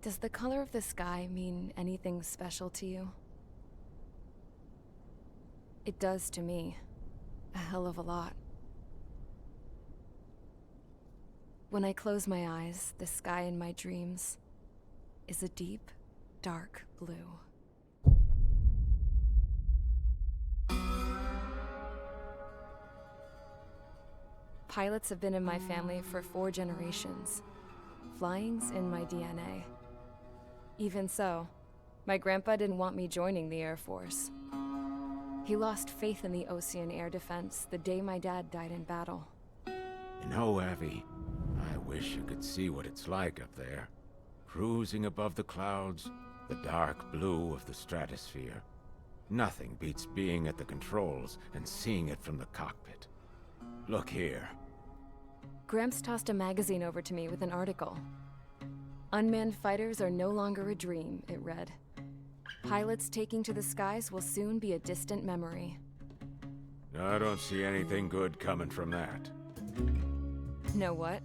Does the color of the sky mean anything special to you? It does to me. A hell of a lot. When I close my eyes, the sky in my dreams is a deep, dark blue. Pilots have been in my family for 4 generations. Flying's in my DNA. Even so, my grandpa didn't want me joining the Air Force. He lost faith in the Osean Air Defense the day my dad died in battle. You know, Abby, I wish you could see what it's like up there. Cruising above the clouds, the dark blue of the stratosphere. Nothing beats being at the controls and seeing it from the cockpit. Look here. Gramps tossed a magazine over to me with an article. Unmanned fighters are no longer a dream, it read. Pilots taking to the skies will soon be a distant memory. I don't see anything good coming from that. Know what?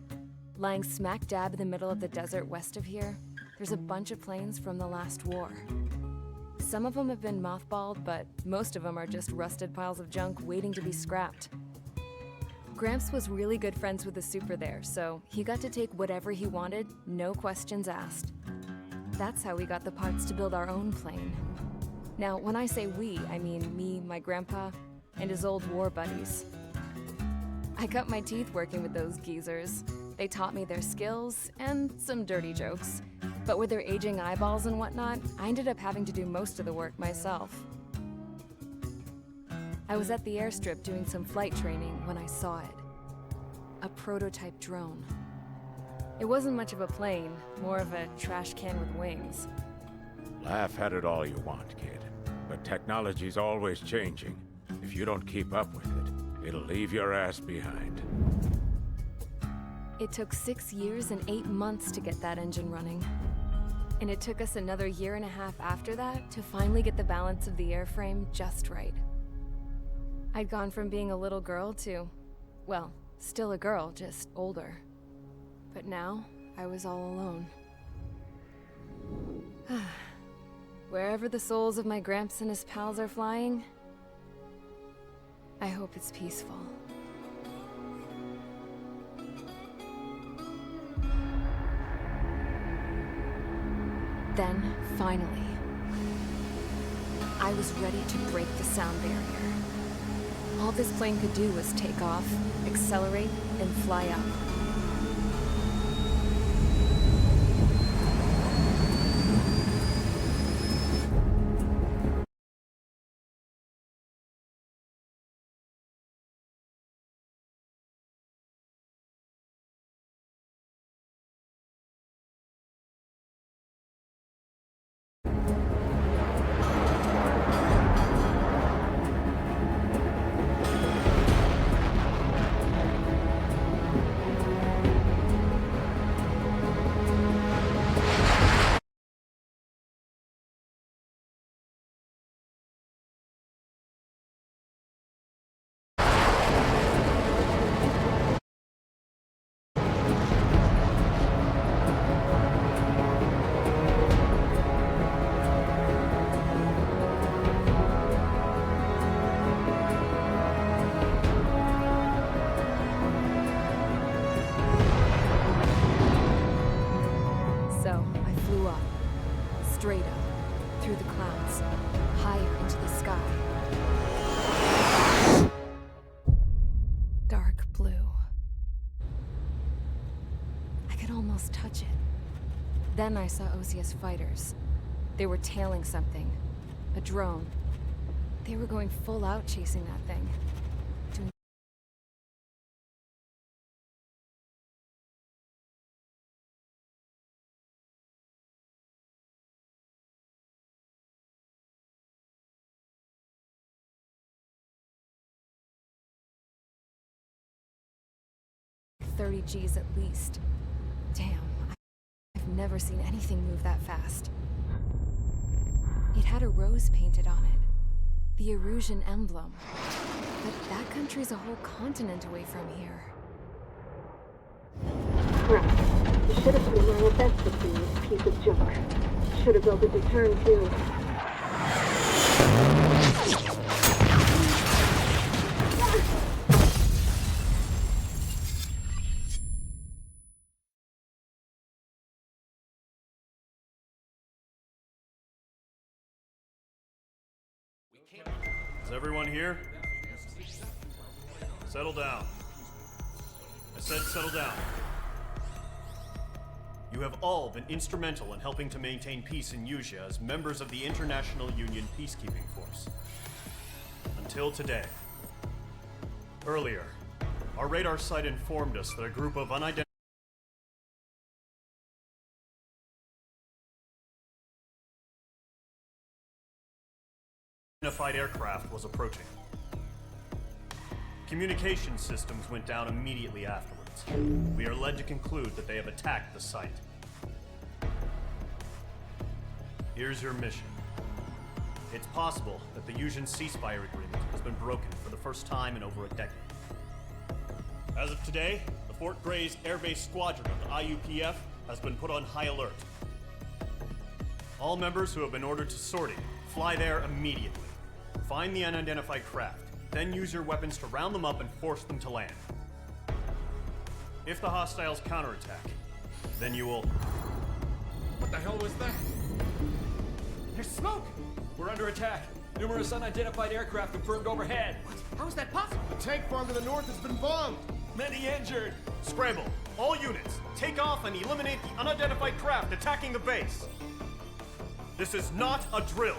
Lying smack dab in the middle of the desert west of here, there's a bunch of planes from the last war. Some of them have been mothballed, but most of them are just rusted piles of junk waiting to be scrapped. Gramps was really good friends with the super there, so he got to take whatever he wanted, no questions asked. That's how we got the parts to build our own plane. Now, when I say we, I mean me, my grandpa, and his old war buddies. I cut my teeth working with those geezers. They taught me their skills, and some dirty jokes. But with their aging eyeballs and whatnot, I ended up having to do most of the work myself. I was at the airstrip doing some flight training when I saw it. A prototype drone. It wasn't much of a plane, more of a trash can with wings. Laugh at it all you want, kid. But technology's always changing. If you don't keep up with it, it'll leave your ass behind. It took 6 years and 8 months to get that engine running. And it took us another 1.5 years after that to finally get the balance of the airframe just right. I'd gone from being a little girl to, well, still a girl, just older. But now, I was all alone. Wherever the souls of my Gramps and his pals are flying, I hope it's peaceful. Then, finally, I was ready to break the sound barrier. All this plane could do was take off, accelerate, and fly up. So, I flew up, straight up, through the clouds, higher into the sky. Dark blue. I could almost touch it. Then I saw Osea's fighters. They were tailing something. A drone. They were going full out chasing that thing. 30 Gs at least. Damn, I've never seen anything move that fast. It had a rose painted on it. The Erusian emblem. But that country's a whole continent away from here. Right. You should have put in my best to see this piece of junk. Should have built a deterrent too. Is everyone here? Settle down. I said settle down. You have all been instrumental in helping to maintain peace in Usea as members of the International Union Peacekeeping Force. Until today. Earlier, our radar site informed us that a group of unidentified aircraft was approaching. Communication systems went down immediately afterwards. We are led to conclude that they have attacked the site. Here's your mission. It's possible that the Usian ceasefire agreement has been broken for the first time in over a decade. As of today, the Fort Grays Air Base Squadron of the IUPF has been put on high alert. All members who have been ordered to sortie, fly there immediately. Find the unidentified craft, then use your weapons to round them up and force them to land. If the hostiles counterattack, then you will... What the hell was that? There's smoke! We're under attack. Numerous unidentified aircraft confirmed overhead. What? How is that possible? The tank farm to the north has been bombed! Many injured. Scramble! All units, take off and eliminate the unidentified craft attacking the base! This is not a drill!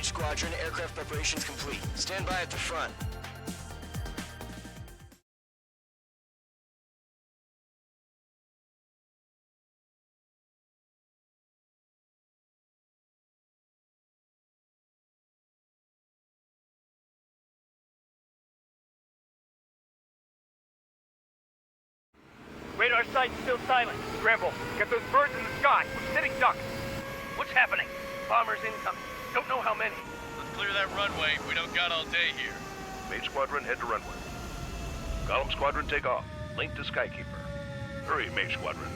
Mage Squadron, aircraft preparations complete. Stand by at the front. Radar site's still silent. Scramble. Get those birds in the sky. We're sitting ducks. What's happening? Bombers incoming. Don't know how many. Let's clear that runway. We don't got all day here. Mage Squadron, head to runway. Column Squadron, take off. Link to Skykeeper. Hurry, Mage Squadron.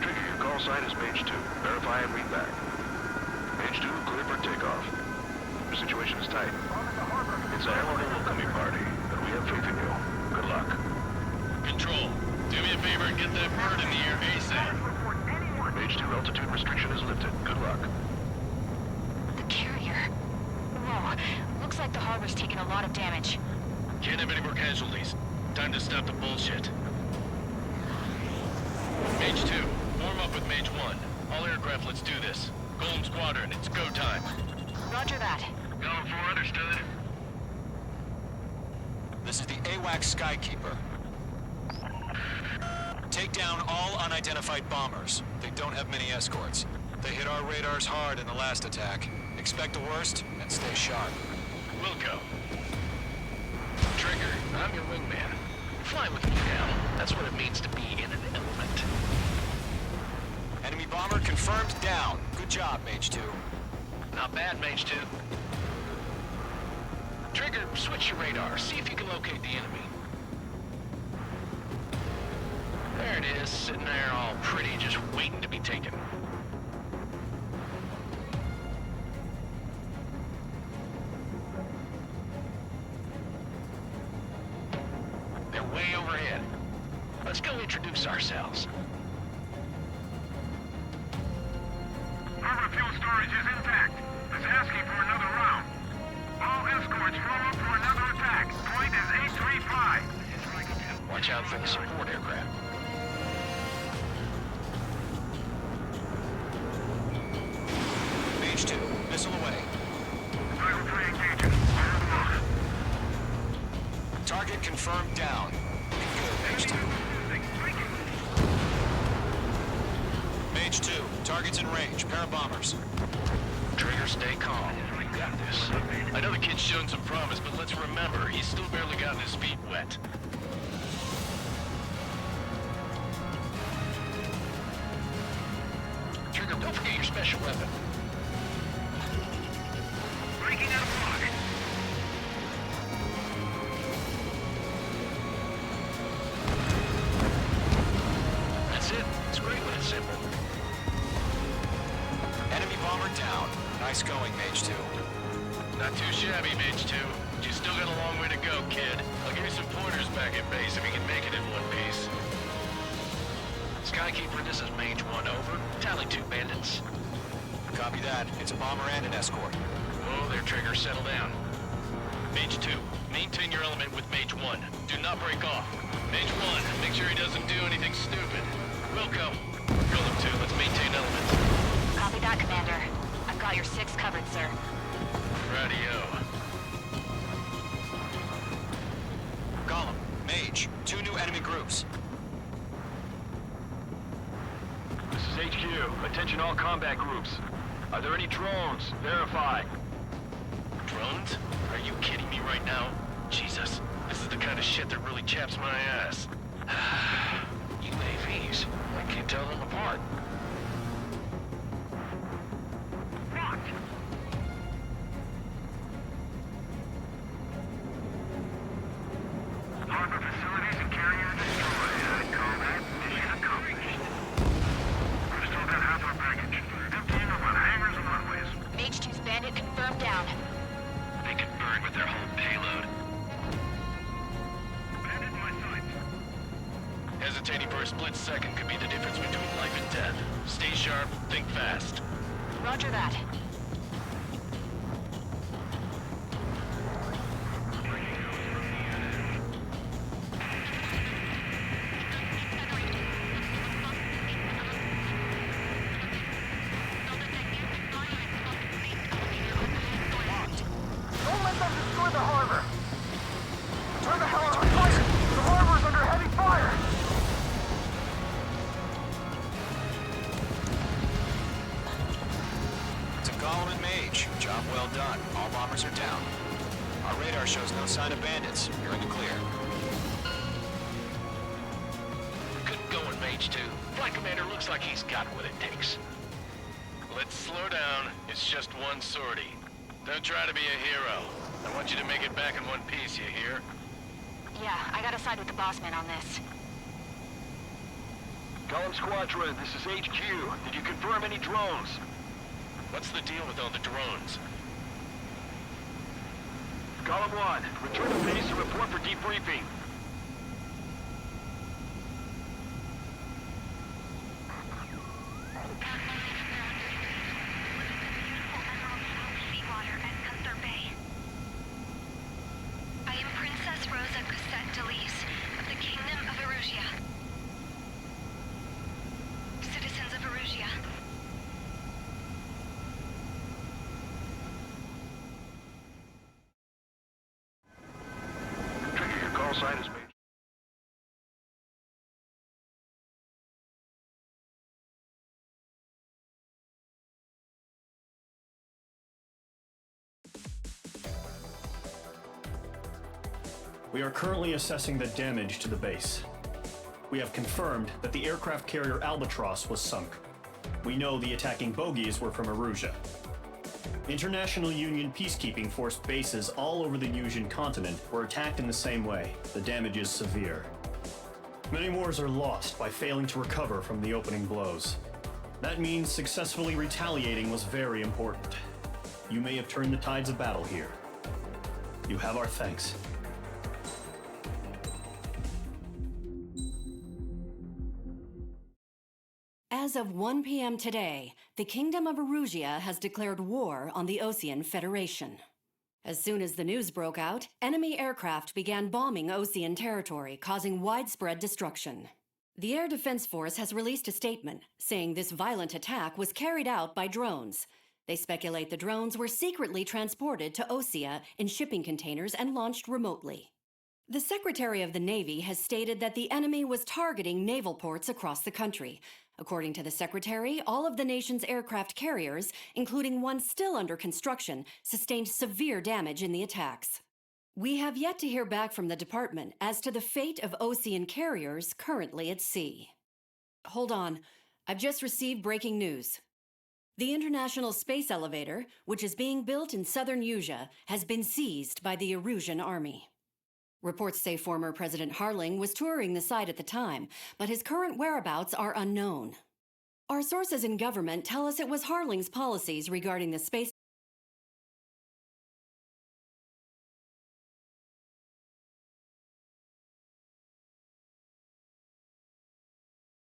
Trigger, your call sign is Mage 2. Verify and read back. Mage 2, clear for takeoff. The situation is tight. It's a hell of a welcoming party, but we have faith in you. Good luck. Control, do me a favor and get that bird in the air ASAP. Mage 2, altitude restriction is lifted. Good luck. The carrier. Whoa. Looks like the harbor's taken a lot of damage. Can't have any more casualties. Time to stop the bullshit. Mage 2, warm up with Mage 1. All aircraft, let's do this. Golem Squadron, it's go time. Roger that. Going for understood. This is the AWACS Skykeeper. Take down all unidentified bombers. They don't have many escorts. They hit our radars hard in the last attack. Expect the worst and stay sharp. Wilco. Trigger, I'm your wingman. Fly with me now. That's what it means to be in an element. Enemy bomber confirmed down. Good job, Mage 2. Not bad, Mage 2. Trigger, switch your radar. See if you can locate the enemy. There it is, sitting there all pretty, just waiting to be taken. They're way overhead. Let's go introduce ourselves. Harbor fuel storage is intact. It's asking for another round. All escorts roll up for another attack. Point is 835. Watch out for the support aircraft. Mage 2, missile away. Title 3 engaging. Fire Target confirmed down. Good, Mage 2. Mage 2, target's in range. Pair of bombers. Trigger, stay calm. You got this. I know the kid's shown some promise, but let's remember, he's still barely gotten his feet wet. Trigger, don't forget your special weapon. Breaking out of block. That's it. It's great when it's simple. Enemy bomber down. Nice going, Mage 2. Not too shabby, Mage 2. But you still got a long way to go, kid. I'll give you some pointers back at base if you can make it in one piece. Skykeeper, this is Mage 1, over. Tally 2 bandits. Copy that. It's a bomber and an escort. Whoa there, Trigger. Settle down. Mage 2, maintain your element with Mage 1. Do not break off. Mage 1, make sure he doesn't do anything stupid. Wilco. Golem 2, let's maintain element. Copy that, Commander. I've got your 6 covered, sir. Radio. Golem, Mage, 2 new enemy groups. This is HQ. Attention all combat groups. Are there any drones? Verify. Drones? Are you kidding me right now? Jesus, this is the kind of shit that really chaps my ass. UAVs. I can't tell them apart. Harbor facilities and carrier destroyed. Combat mission accomplished. We've still got half our package. Emptying of our hangars and runways. Mage 2's bandit confirmed down. They could burn with their whole payload. Bandit in my sights. Hesitating for a split second could be the difference between life and death. Stay sharp, think fast. Roger that. Let them destroy the harbor! Turn the hell on! The harbor's under heavy fire! To Gollum and Mage, job well done. All bombers are down. Our radar shows no sign of bandits. You're in the clear. Good going, Mage 2. Flight Commander looks like he's got what it takes. Let's slow down. It's just one sortie. Don't try to be a hero. I want you to make it back in one piece, you hear? Yeah, I gotta side with the boss man on this. Column Squadron, this is HQ. Did you confirm any drones? What's the deal with all the drones? Column 1, return to base and report for debriefing. I am Princess Rosa Cosette Delise of the Kingdom of Erusia. Citizens of Erusia. Trigger, your call sign is made. We are currently assessing the damage to the base. We have confirmed that the aircraft carrier Albatross was sunk. We know the attacking bogies were from Erusia. International Union peacekeeping force bases all over the Yusian continent were attacked in the same way. The damage is severe. Many wars are lost by failing to recover from the opening blows. That means successfully retaliating was very important. You may have turned the tides of battle here. You have our thanks. As of 1 p.m. today, the Kingdom of Erusia has declared war on the Osean Federation. As soon as the news broke out, enemy aircraft began bombing Osean territory, causing widespread destruction. The Air Defense Force has released a statement saying this violent attack was carried out by drones. They speculate the drones were secretly transported to Osea in shipping containers and launched remotely. The Secretary of the Navy has stated that the enemy was targeting naval ports across the country. According to the Secretary, all of the nation's aircraft carriers, including one still under construction, sustained severe damage in the attacks. We have yet to hear back from the department as to the fate of Osean carriers currently at sea. Hold on, I've just received breaking news. The International Space Elevator, which is being built in southern Yusia, has been seized by the Erusian army. Reports say former President Harling was touring the site at the time, but his current whereabouts are unknown. Our sources in government tell us it was Harling's policies regarding the space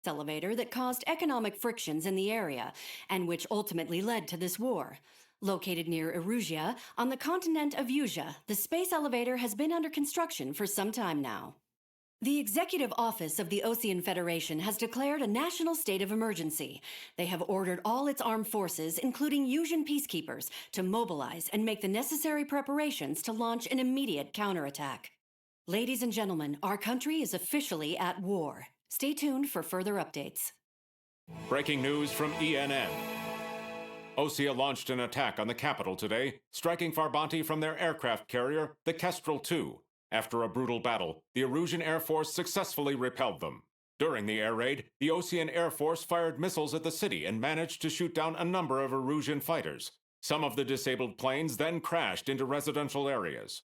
elevator that caused economic frictions in the area, and which ultimately led to this war. Located near Erusia, on the continent of Yusia, the space elevator has been under construction for some time now. The Executive Office of the Osean Federation has declared a national state of emergency. They have ordered all its armed forces, including Yusian peacekeepers, to mobilize and make the necessary preparations to launch an immediate counterattack. Ladies and gentlemen, our country is officially at war. Stay tuned for further updates. Breaking news from ENN. Osea launched an attack on the capital today, striking Farbanti from their aircraft carrier, the Kestrel II. After a brutal battle, the Erusian Air Force successfully repelled them. During the air raid, the Osean Air Force fired missiles at the city and managed to shoot down a number of Erusian fighters. Some of the disabled planes then crashed into residential areas.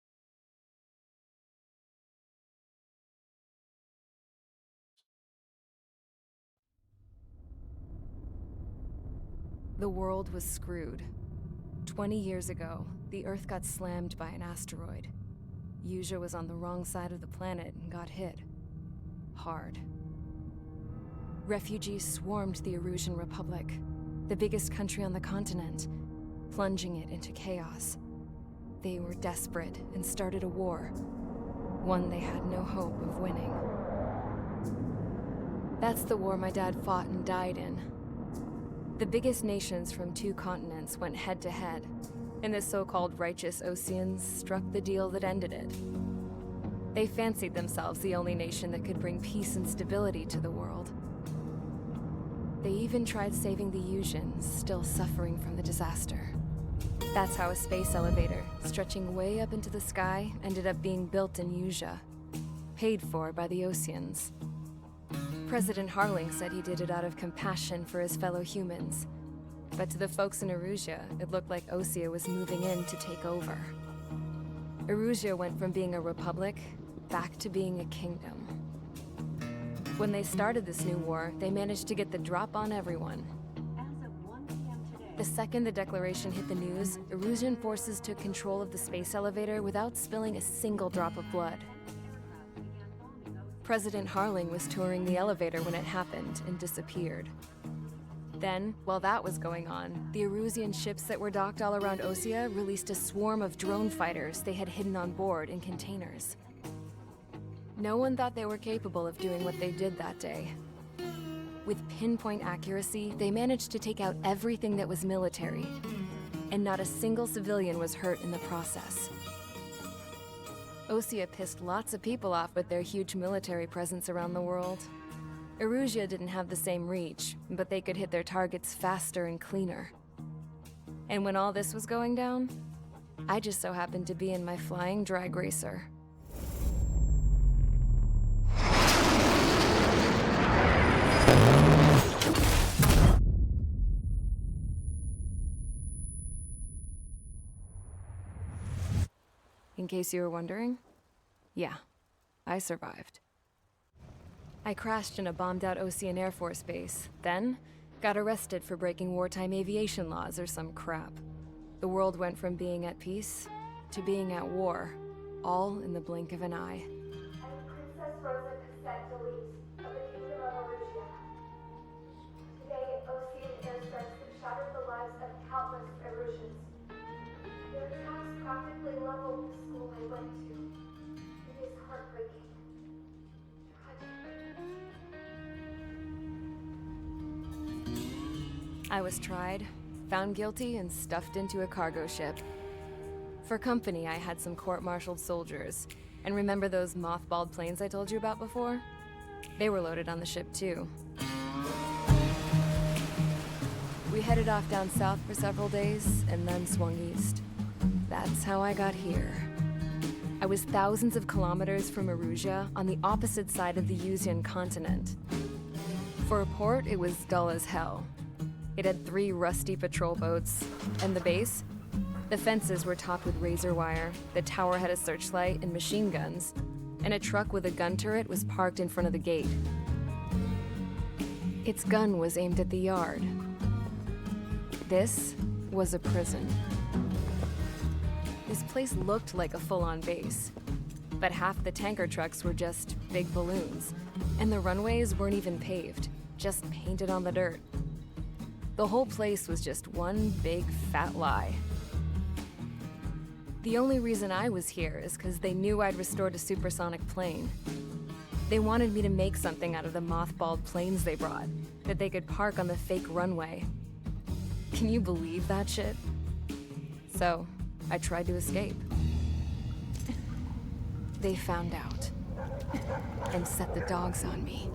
The world was screwed. 20 years ago, the Earth got slammed by an asteroid. Yusia was on the wrong side of the planet and got hit. Hard. Refugees swarmed the Erusian Republic, the biggest country on the continent, plunging it into chaos. They were desperate and started a war, one they had no hope of winning. That's the war my dad fought and died in. The biggest nations from 2 continents went head-to-head, and the so-called righteous Oseans struck the deal that ended it. They fancied themselves the only nation that could bring peace and stability to the world. They even tried saving the Yuuzhan, still suffering from the disaster. That's how a space elevator, stretching way up into the sky, ended up being built in Yuzha, paid for by the Oseans. President Harling said he did it out of compassion for his fellow humans. But to the folks in Erusea, it looked like Osea was moving in to take over. Erusea went from being a republic back to being a kingdom. When they started this new war, they managed to get the drop on everyone. The second the declaration hit the news, Erusian forces took control of the space elevator without spilling a single drop of blood. President Harling was touring the elevator when it happened and disappeared. Then, while that was going on, the Erusian ships that were docked all around Osea released a swarm of drone fighters they had hidden on board in containers. No one thought they were capable of doing what they did that day. With pinpoint accuracy, they managed to take out everything that was military, and not a single civilian was hurt in the process. Osea pissed lots of people off with their huge military presence around the world. Erusea didn't have the same reach, but they could hit their targets faster and cleaner. And when all this was going down, I just so happened to be in my flying drag racer. In case you were wondering, yeah, I survived. I crashed in a bombed-out Osean Air Force base, then got arrested for breaking wartime aviation laws or some crap. The world went from being at peace to being at war, all in the blink of an eye. I'm Princess Rosa Cassette Delise of the Kingdom of Erusea. Today, Osean airstrikes have shattered the lives of countless Erusians. Their attacks practically leveled the school I went to. It is heartbreaking. I was tried, found guilty, and stuffed into a cargo ship. For company, I had some court-martialed soldiers. And remember those mothballed planes I told you about before? They were loaded on the ship too. We headed off down south for several days, and then swung east. That's how I got here. I was thousands of kilometers from Erusea, on the opposite side of the Yuuzhan continent. For a port, it was dull as hell. It had 3 rusty patrol boats, and the base? The fences were topped with razor wire, the tower had a searchlight and machine guns, and a truck with a gun turret was parked in front of the gate. Its gun was aimed at the yard. This was a prison. This place looked like a full-on base, but half the tanker trucks were just big balloons, and the runways weren't even paved, just painted on the dirt. The whole place was just one big fat lie. The only reason I was here is because they knew I'd restored a supersonic plane. They wanted me to make something out of the mothballed planes they brought, that they could park on the fake runway. Can you believe that shit? So, I tried to escape. They found out, and set the dogs on me.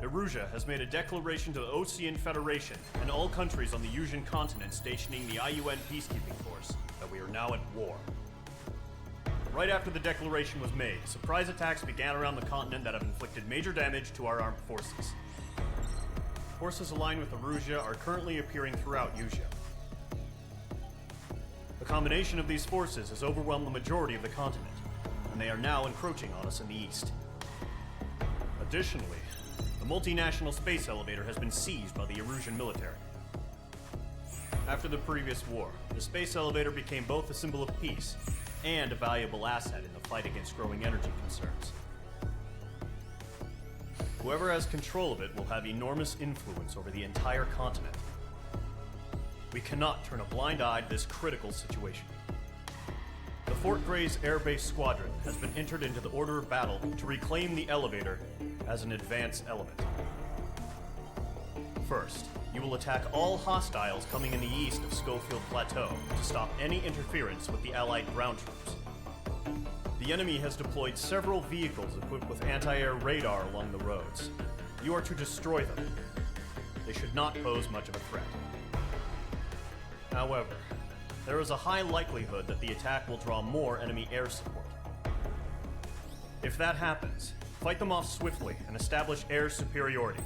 Erusea has made a declaration to the Osean Federation and all countries on the Yuuzhan continent stationing the IUN peacekeeping force that we are now at war. Right after the declaration was made, surprise attacks began around the continent that have inflicted major damage to our armed forces. Forces aligned with Erusea are currently appearing throughout Yuzha. The combination of these forces has overwhelmed the majority of the continent, and they are now encroaching on us in the east. Additionally, the multinational space elevator has been seized by the Erusian military. After the previous war, the space elevator became both a symbol of peace and a valuable asset in the fight against growing energy concerns. Whoever has control of it will have enormous influence over the entire continent. We cannot turn a blind eye to this critical situation. The Fort Grays Air Base Squadron has been entered into the order of battle to reclaim the elevator as an advance element. First, you will attack all hostiles coming in the east of Schofield Plateau to stop any interference with the Allied ground troops. The enemy has deployed several vehicles equipped with anti-air radar along the roads. You are to destroy them. They should not pose much of a threat. However, there is a high likelihood that the attack will draw more enemy air support. If that happens, fight them off swiftly and establish air superiority.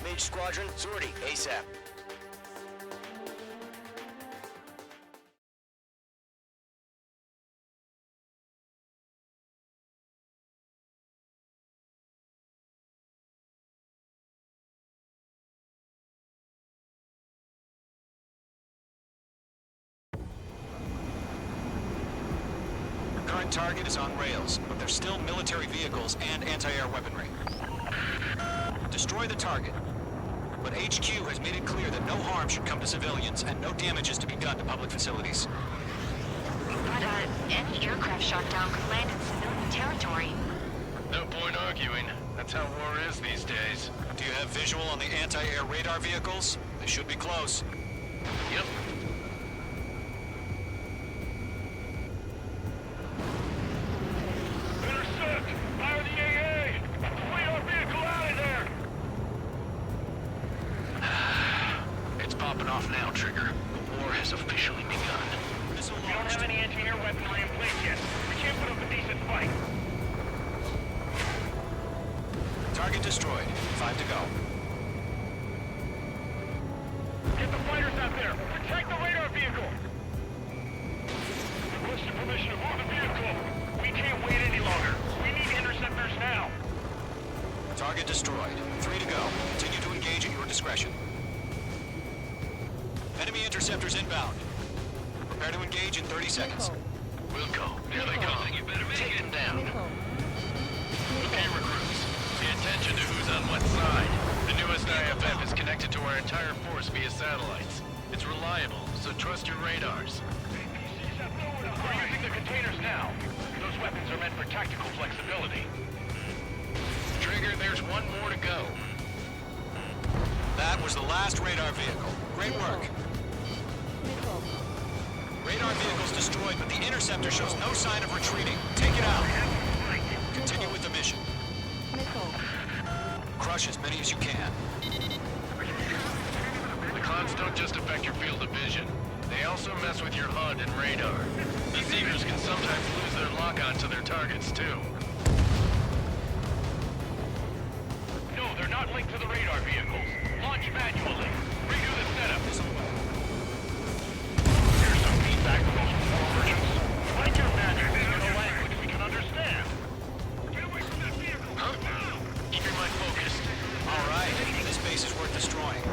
Mage Squadron, sortie, ASAP. Current target is on rails, but there's still military vehicles and anti-air weaponry. Destroy the target. But HQ has made it clear that no harm should come to civilians and no damage is to be done to public facilities. But, any aircraft shot down could land in civilian territory. No point arguing. That's how war is these days. Do you have visual on the anti-air radar vehicles? They should be close. Yep. Intercept! Fire the AA! Flee our vehicle out of there! It's popping off now, Trigger. The war has officially begun. We don't have any anti-air weaponry in place yet. We can't put up a decent fight. Target destroyed. 5 to go. Get the fighters out there! Protect the radar vehicle! Requesting permission to move the vehicle! We can't wait any longer. We need interceptors now! Target destroyed. 3 to go. Continue to engage at your discretion. Enemy interceptors inbound. Prepare to engage in 30 seconds. Wilco, here they come. You better take them down. Okay, recruits. Pay attention to who's on what side. The newest IFF is connected to our entire force via satellites. It's reliable, so trust your radars. We're using the containers now. Those weapons are meant for tactical flexibility. Trigger, there's one more to go. That was the last radar vehicle. Great work. Radar vehicle's destroyed, but the interceptor shows no sign of retreating. Take it out. Continue with the mission. Crush as many as you can. The clouds don't just affect your field of vision. They also mess with your HUD and radar. The Seekers can sometimes lose their lock-on to their targets, too. No, they're not linked to the radar vehicles. Launch manually. Redo the setup. Here's some feedback from those war merchants. Find your magic in a language we can understand. Get away from that vehicle! Huh? Keep your mind focused. All right. This base is worth destroying.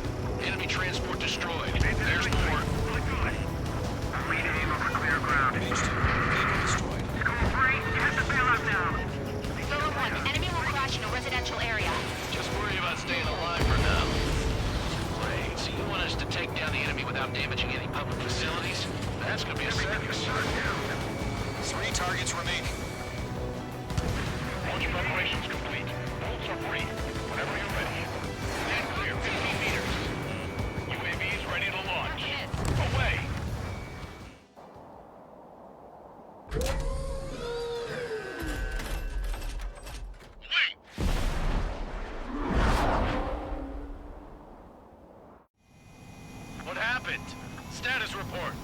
Enemy transport destroyed. There's more. I'm renaming over clear ground. Mage 2. Vehicle destroyed. School 3, you have to bail out now. Zone 1, enemy will crash in a residential area. Just worry about staying alive for now. Wait, so you want us to take down the enemy without damaging any public facilities? That's gonna be a circus. 3 targets remaining. Launch preparations complete. Bolts are free. Whenever you're ready. Stand clear 15 meters. UAVs ready to launch. Away! What happened? Status report.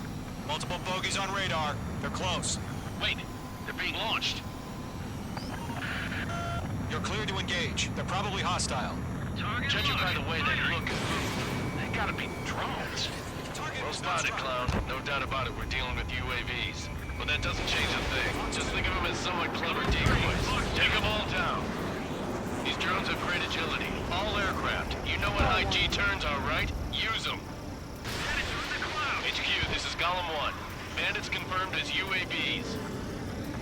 Multiple bogies on radar. They're close. Wait, they're being launched. You're cleared to engage. They're probably hostile. Judging by the way they look and move, they gotta be drones. Well spotted, Clown. No doubt about it, we're dealing with UAVs. but that doesn't change a thing. Just think of them as somewhat clever decoys. Take them all down. These drones have great agility. All aircraft. You know what high G turns are, right? Use them. HQ, this is Golem 1. Bandits confirmed as UAVs.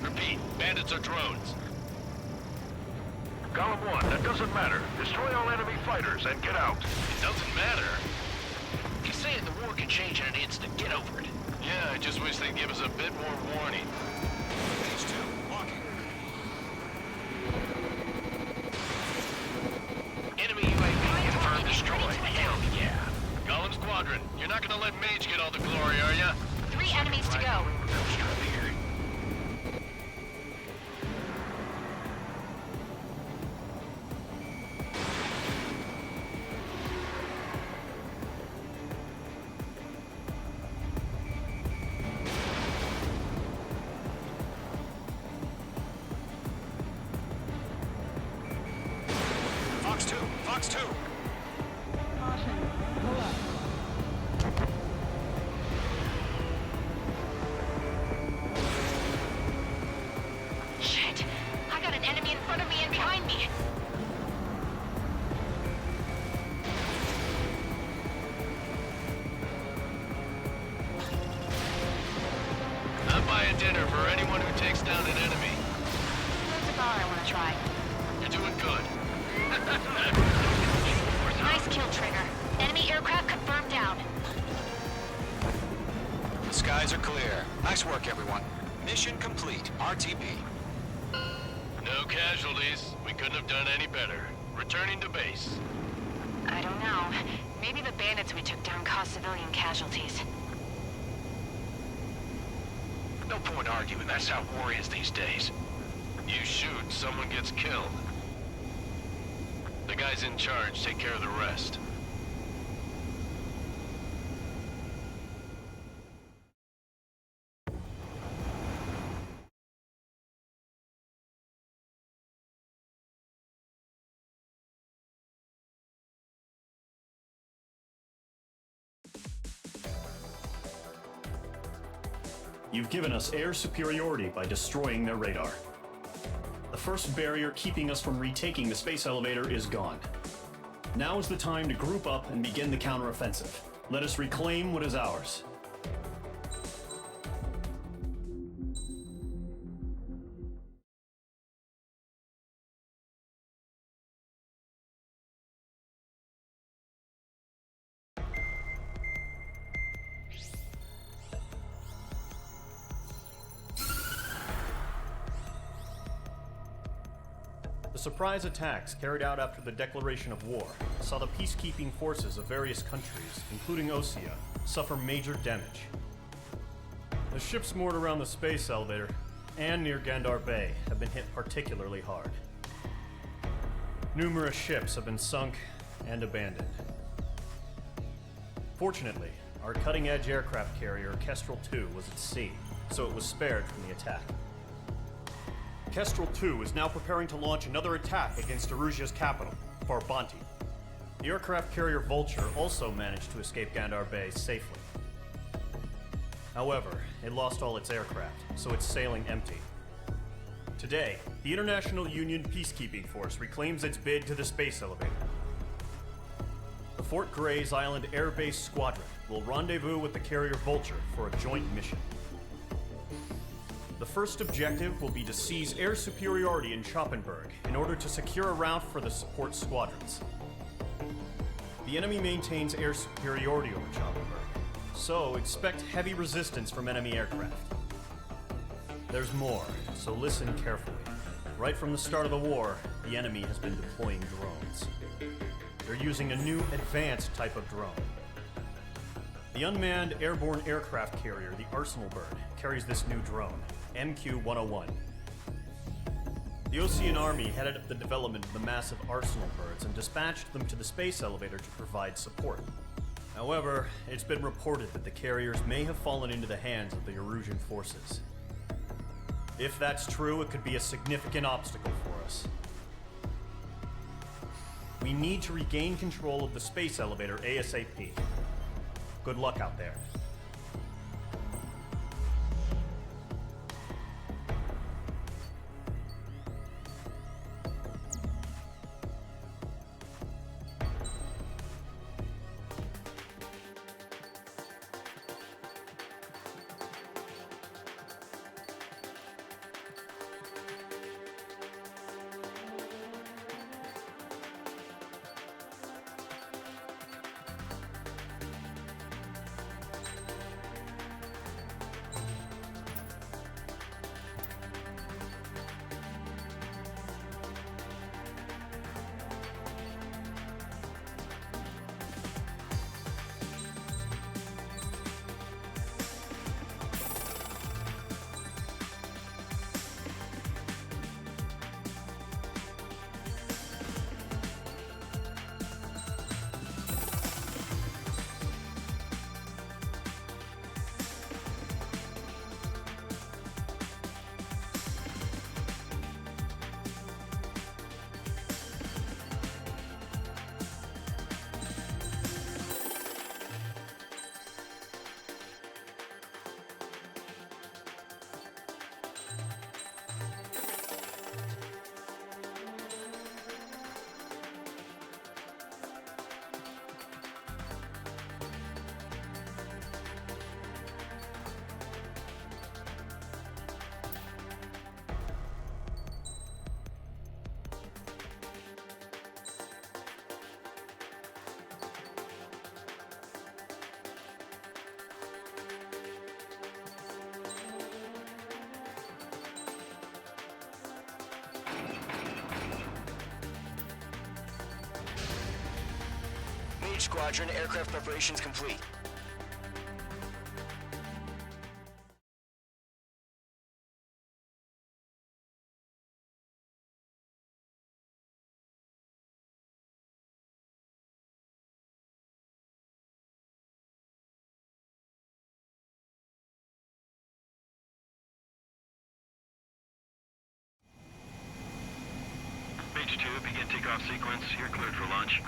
Repeat, bandits are drones. Golem 1, that doesn't matter. Destroy all enemy fighters and get out. It doesn't matter. He's saying the war can change in an instant. Get over it. Yeah, I just wish they'd give us a bit more warning. Phase 2, walking. Enemy UAV confirmed destroyed. Hell yeah. Golem Squadron, you're not gonna let Mage get all the glory, are ya? 3 enemies to go. Fox 2, Fox 2. Shit! I got an enemy in front of me and behind me. I'll buy a dinner for anyone who takes down an enemy. There's a bar I want to try. You're doing good. Nice kill, Trigger. Enemy aircraft confirmed down. The skies are clear. Nice work, everyone. Mission complete. RTB. No casualties. We couldn't have done any better. Returning to base. I don't know. Maybe the bandits we took down caused civilian casualties. No point arguing. That's how war is these days. You shoot, someone gets killed. The guys in charge take care of the rest. You've given us air superiority by destroying their radar. The first barrier keeping us from retaking the space elevator is gone. Now is the time to group up and begin the counteroffensive. Let us reclaim what is ours. The surprise attacks carried out after the declaration of war saw the peacekeeping forces of various countries, including Osea, suffer major damage. The ships moored around the space elevator and near Gandar Bay have been hit particularly hard. Numerous ships have been sunk and abandoned. Fortunately, our cutting-edge aircraft carrier Kestrel II was at sea, so it was spared from the attack. Kestrel II is now preparing to launch another attack against Erusia's capital, Farbanti. The aircraft carrier Vulture also managed to escape Gandar Bay safely. However, it lost all its aircraft, so it's sailing empty. Today, the International Union Peacekeeping Force reclaims its bid to the space elevator. The Fort Grays Island Air Base Squadron will rendezvous with the carrier Vulture for a joint mission. The first objective will be to seize air superiority in Schoppenberg in order to secure a route for the support squadrons. The enemy maintains air superiority over Schoppenberg, so expect heavy resistance from enemy aircraft. There's more, so listen carefully. Right from the start of the war, the enemy has been deploying drones. They're using a new advanced type of drone. The unmanned airborne aircraft carrier, the Arsenal Bird, carries this new drone, MQ-101. The Osean Army headed up the development of the massive Arsenal Birds and dispatched them to the space elevator to provide support. However, it's been reported that the carriers may have fallen into the hands of the Erusian forces. If that's true, it could be a significant obstacle for us. We need to regain control of the space elevator ASAP. Good luck out there. Mage Squadron, aircraft preparations complete. Mage 2, begin takeoff sequence. You're cleared for launch.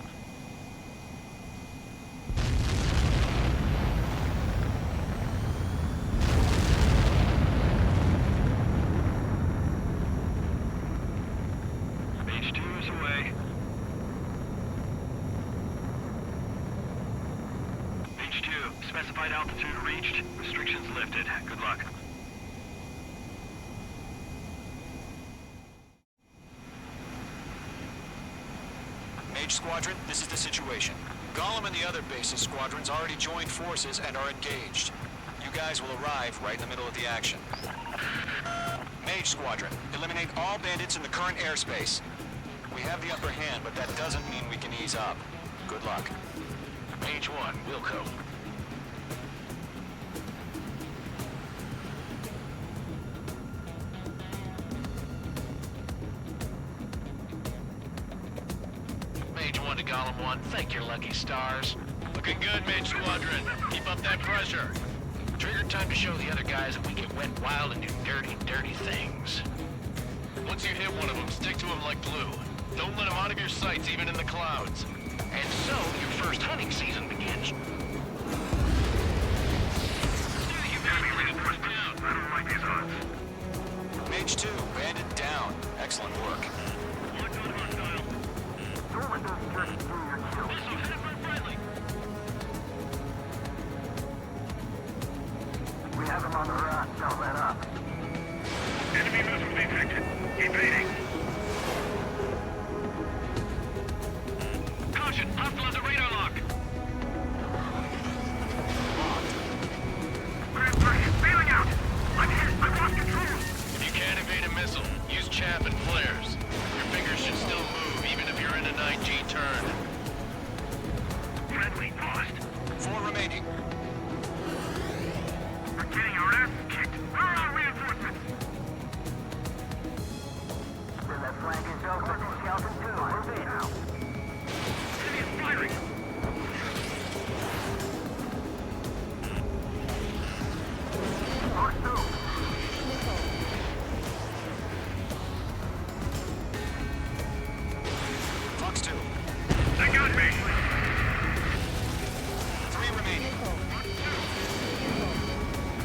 Mage 2 is away. Mage 2, specified altitude reached. Restrictions lifted. Good luck. Mage Squadron, this is the situation. Gollum and the other base's squadrons already joined forces and are engaged. You guys will arrive right in the middle of the action. Mage Squadron, eliminate all bandits in the current airspace. We have the upper hand, but that doesn't mean we can ease up. Good luck. Mage 1, Wilco. Mage 1 to Gollum 1, thank your lucky stars. Looking good, Mage Squadron. Keep up that pressure. Trigger time to show the other guys that we get wet wild and do dirty, dirty things. Once you hit one of them, stick to him like glue. Don't let him out of your sights, even in the clouds. And so, your first hunting season begins. Mage 2, bandit down. Excellent work. We have him on the run. Don't let up. Enemy missile detected. Evading. Caution, hostile on the radar lock. Grand 3, bailing out. I'm hit. I've lost control. If you can't evade a missile, use chaff and flares. Your fingers should still move, even if you're in a 9G turn. Friendly lost. 4 remaining. We're getting our ass kicked. Where are our reinforcements? The flank is open. Shelton 2, move in. Enemy is firing. Force 2. Fox 2. They got me. 3 remaining.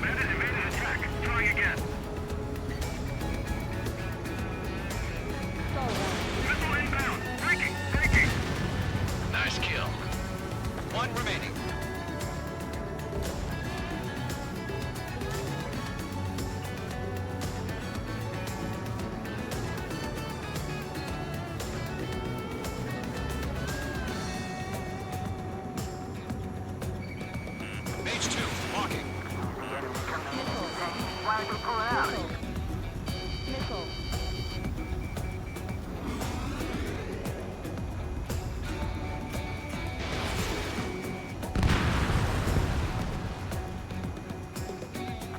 Bandit evaded attack. Trying again. Missile inbound. Breaking. Nice kill. 1 remaining. Mage 2, walking. Why did you pull out?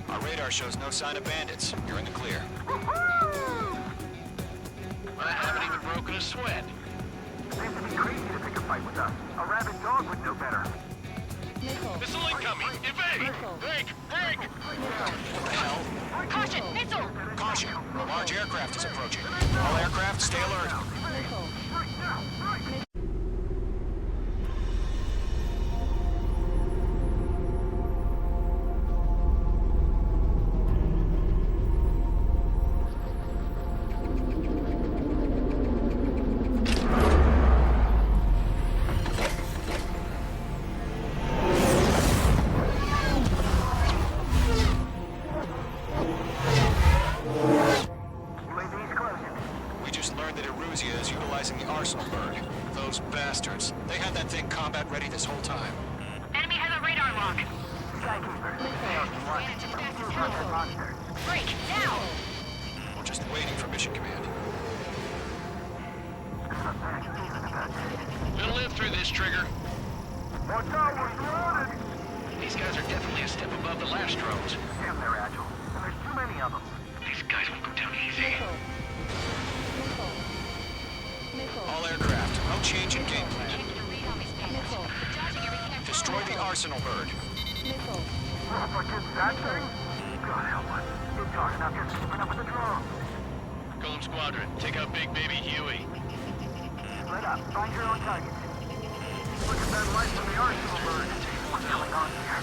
Our radar shows no sign of bandits. You're in the clear. I haven't even broken a sweat. Seems to be crazy to pick a fight with us. A rabid dog would know better. Missile incoming! Evade! Break! What the hell? Caution, missile! Caution! A large aircraft is approaching. All aircraft, stay alert. We just learned that Eruzia is utilizing the Arsenal bird. Those bastards. They had that thing combat ready this whole time. Enemy has a radar lock. Break, now! We're just waiting for mission command. We'll live through this, Trigger. Watch out, we're surrounded! These guys are definitely a step above the last drones. Damn, they're agile. And there's too many of them. These guys won't go down easy. All aircraft, no change in game plan. Destroy the arsenal bird. Forget that thing? God help us. It's hard enough just keeping up with the drone. Golem Squadron, take out Big Baby Huey. Split up. Find your own target. Look at that light from the arsenal bird. What's going on here?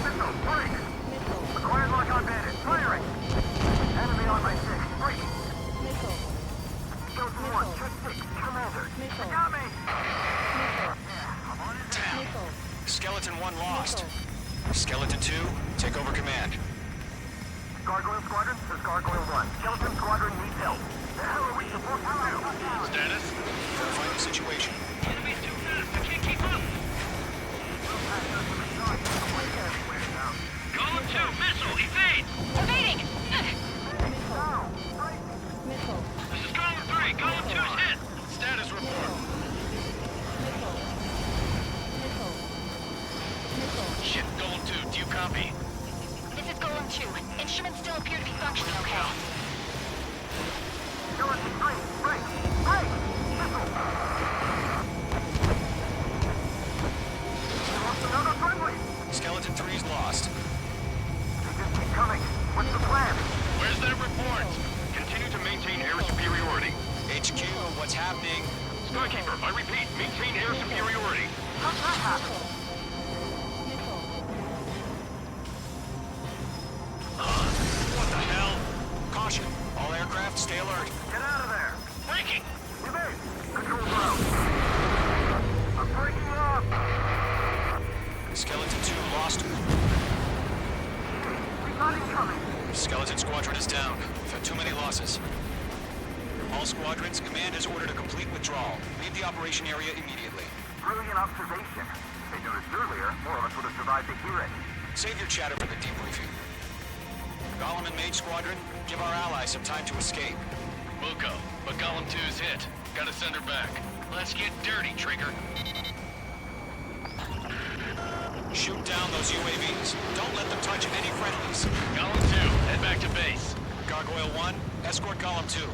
Missile, break! Acquired lock on bandit. Firing! Enemy on my 6. Breaking. Skeleton 1, check 6. Commander. They got me! Damn. Skeleton 1 lost. Skeleton 2, take over command. Gargoyle Squadron, this is Gargoyle 1. Skeleton Squadron needs help. The hell are we supposed to do? Status? Verify the situation. Enemy's too fast. I can't keep up. Golem 2, missile, evade! Evading! This is Golem 3. Golem 2's hit. Status report. Shit, Golem 2, do you copy? This is Golem 2. Instruments still appear to be functioning okay. Skeleton 3, break! Break! Missile! We lost another friendly! Skeleton 3's lost. They just keep coming. What's the plan? Where's that report? Continue to maintain air superiority. HQ, what's happening? Skykeeper, I repeat, maintain air superiority. How's that happen? What the hell? Caution, all aircraft stay alert. Get out of there! Breaking! Evade! Control ground! I'm breaking off! Skeleton 2 lost. We've got incoming! Skeleton Squadron is down. We've had too many losses. All squadrons, command has ordered a complete withdrawal. Leave the operation area immediately. Brilliant observation. They noticed earlier, more of us would have survived to hear it. Save your chatter for the debriefing. Golem and Mage Squadron, give our allies some time to escape. We'll go, but Golem 2's hit. Gotta send her back. Let's get dirty, Trigger. Shoot down those UAVs. Don't let them touch any friendlies. Golem 2, head back to base. Gargoyle 1, escort Golem 2.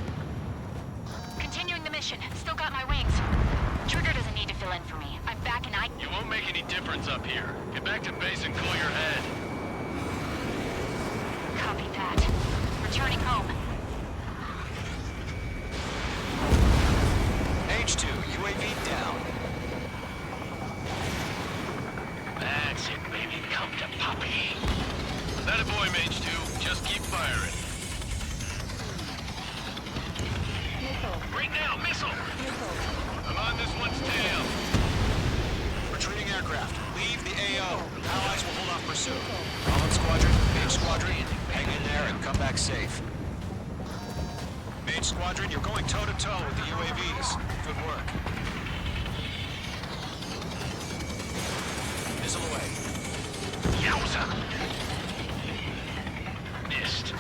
Continuing the mission. Still got my wings. Trigger doesn't need to fill in for me. I'm back and You won't make any difference up here. Get back to base and cool your head. Copy that. Returning home. H2, UAV down. That's it, baby. Come to Poppy. That a boy, Mage 2. Just keep firing. Right now, missile! I'm on this one's tail. Retreating aircraft. Leave the AO. Allies will hold off pursuit. Golem Squadron, Mage Squadron, hang in there and come back safe. Mage Squadron, you're going toe-to-toe with the UAVs. Good work. Missile away. Yowza! Missed.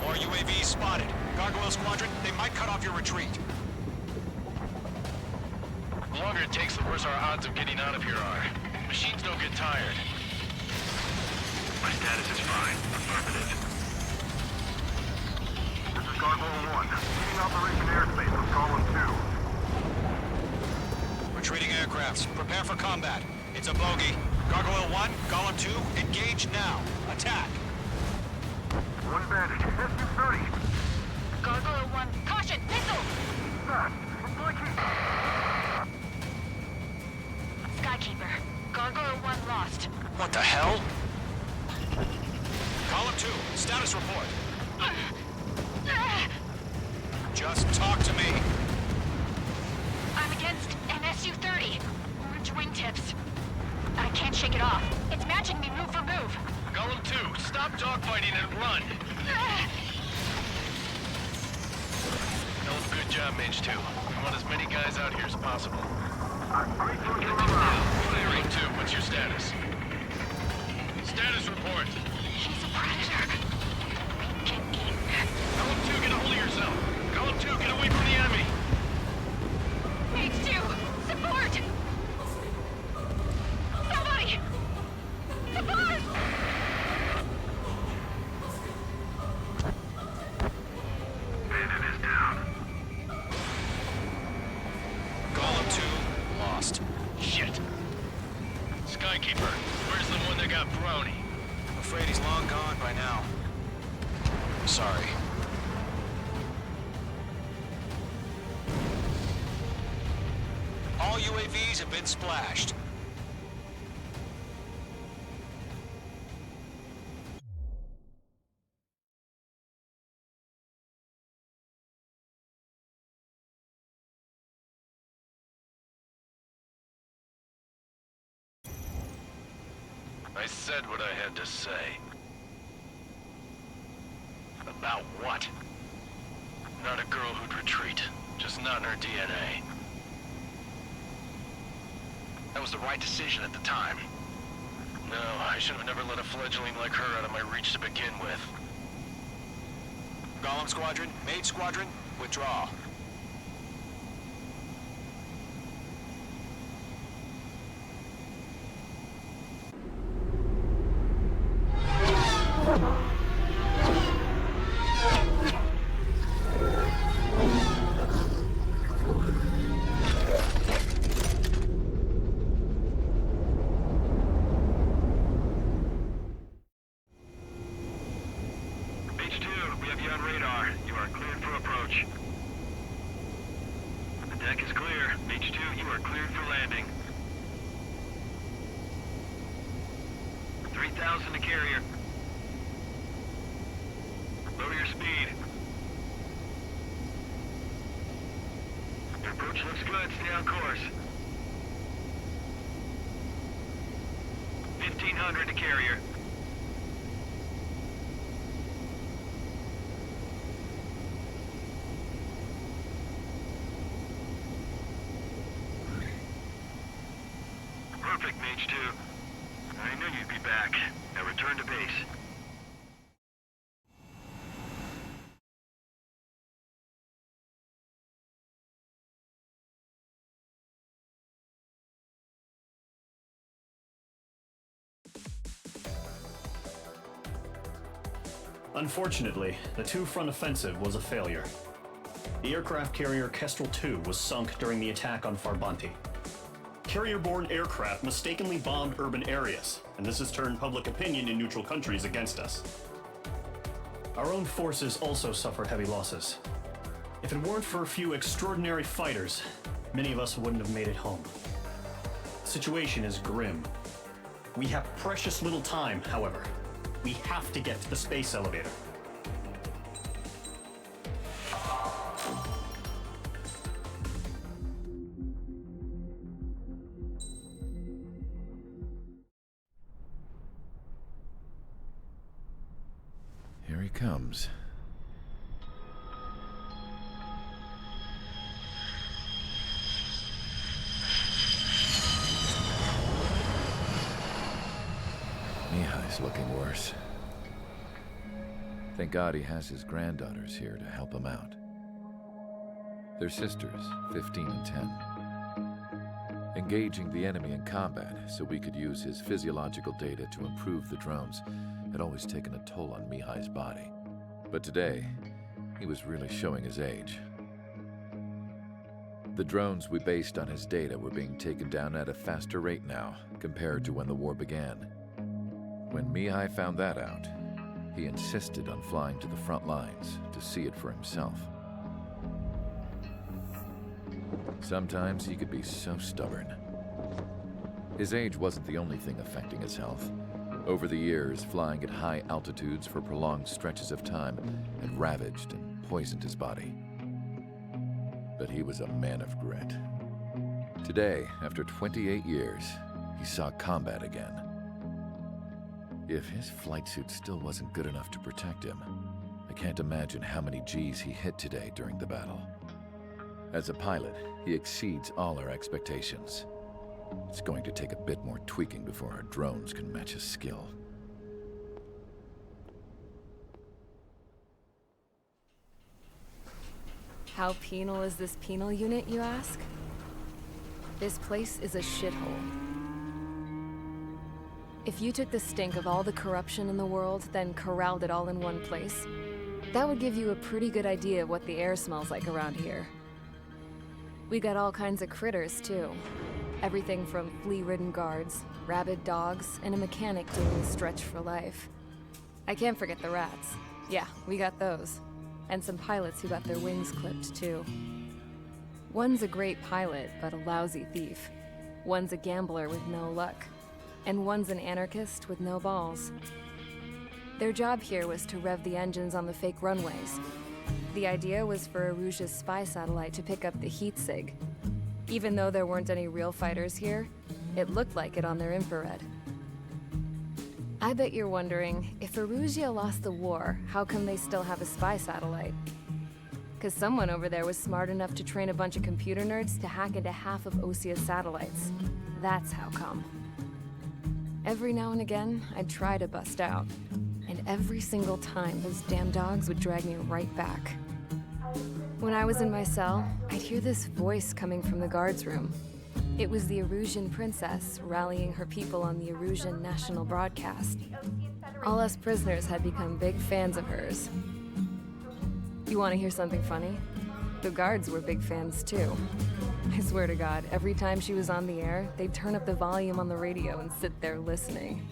More UAVs spotted. Gargoyle Squadron, they might cut off your retreat. The longer it takes, the worse our odds of getting out of here are. Machines don't get tired. My status is fine. Affirmative. This is Gargoyle 1. Leading Operation Airspace with Golem 2. Retreating aircrafts, prepare for combat. It's a bogey. Gargoyle 1, Golem 2, engage now. Attack. One bandit. SU-30. Gargoyle 1. Caution! Missile! Fast. It's blinking. Skykeeper. Gargoyle 1 lost. What the hell? Golem 2, status report. Just talk to me. I'm against an SU-30. Orange wingtips. I can't shake it off. It's matching me move for move. Golem 2, stop dogfighting and run! Hell of a good job, Mage 2. We want as many guys out here as possible. Clearing 2, what's your status? Status report. He's a predator. We can by now. Sorry. All UAVs have been splashed. I said what I had to say. About what? Not a girl who'd retreat. Just not in her DNA. That was the right decision at the time. No, I should have never let a fledgling like her out of my reach to begin with. Golem Squadron, Mage Squadron, withdraw. H2, we have you on radar. You are cleared for approach. The deck is clear. H2, you are cleared for landing. 3,000 to carrier. Lower your speed. Your approach looks good. Stay on course. 1,500 to carrier. Perfect, Mage 2. I knew you'd be back. Now return to base. Unfortunately, the two-front offensive was a failure. The aircraft carrier Kestrel II was sunk during the attack on Farbanti. Carrier-borne aircraft mistakenly bombed urban areas, and this has turned public opinion in neutral countries against us. Our own forces also suffered heavy losses. If it weren't for a few extraordinary fighters, many of us wouldn't have made it home. The situation is grim. We have precious little time, however. We have to get to the space elevator. Here he comes. Mihai's looking worse. Thank God he has his granddaughters here to help him out. They're sisters, 15 and 10. Engaging the enemy in combat so we could use his physiological data to improve the drones had always taken a toll on Mihai's body. But today, he was really showing his age. The drones we based on his data were being taken down at a faster rate now, compared to when the war began. When Mihai found that out, he insisted on flying to the front lines to see it for himself. Sometimes he could be so stubborn. His age wasn't the only thing affecting his health. Over the years, flying at high altitudes for prolonged stretches of time had ravaged and poisoned his body. But he was a man of grit. Today, after 28 years, he saw combat again. If his flight suit still wasn't good enough to protect him, I can't imagine how many G's he hit today during the battle. As a pilot, he exceeds all our expectations. It's going to take a bit more tweaking before our drones can match his skill. How penal is this penal unit, you ask? This place is a shithole. If you took the stink of all the corruption in the world, then corralled it all in one place, that would give you a pretty good idea of what the air smells like around here. We got all kinds of critters, too. Everything from flea-ridden guards, rabid dogs, and a mechanic doing the stretch for life. I can't forget the rats. Yeah, we got those. And some pilots who got their wings clipped, too. One's a great pilot, but a lousy thief. One's a gambler with no luck. And one's an anarchist with no balls. Their job here was to rev the engines on the fake runways. The idea was for Erusia's spy satellite to pick up the heat sig. Even though there weren't any real fighters here, it looked like it on their infrared. I bet you're wondering, if Erusia lost the war, how come they still have a spy satellite? Because someone over there was smart enough to train a bunch of computer nerds to hack into half of Osia's satellites. That's how come. Every now and again, I'd try to bust out. And every single time, those damn dogs would drag me right back. When I was in my cell, I'd hear this voice coming from the guards room. It was the Erusian princess rallying her people on the Erusian national broadcast. All us prisoners had become big fans of hers. You want to hear something funny? The guards were big fans too. I swear to God, every time she was on the air, they'd turn up the volume on the radio and sit there listening.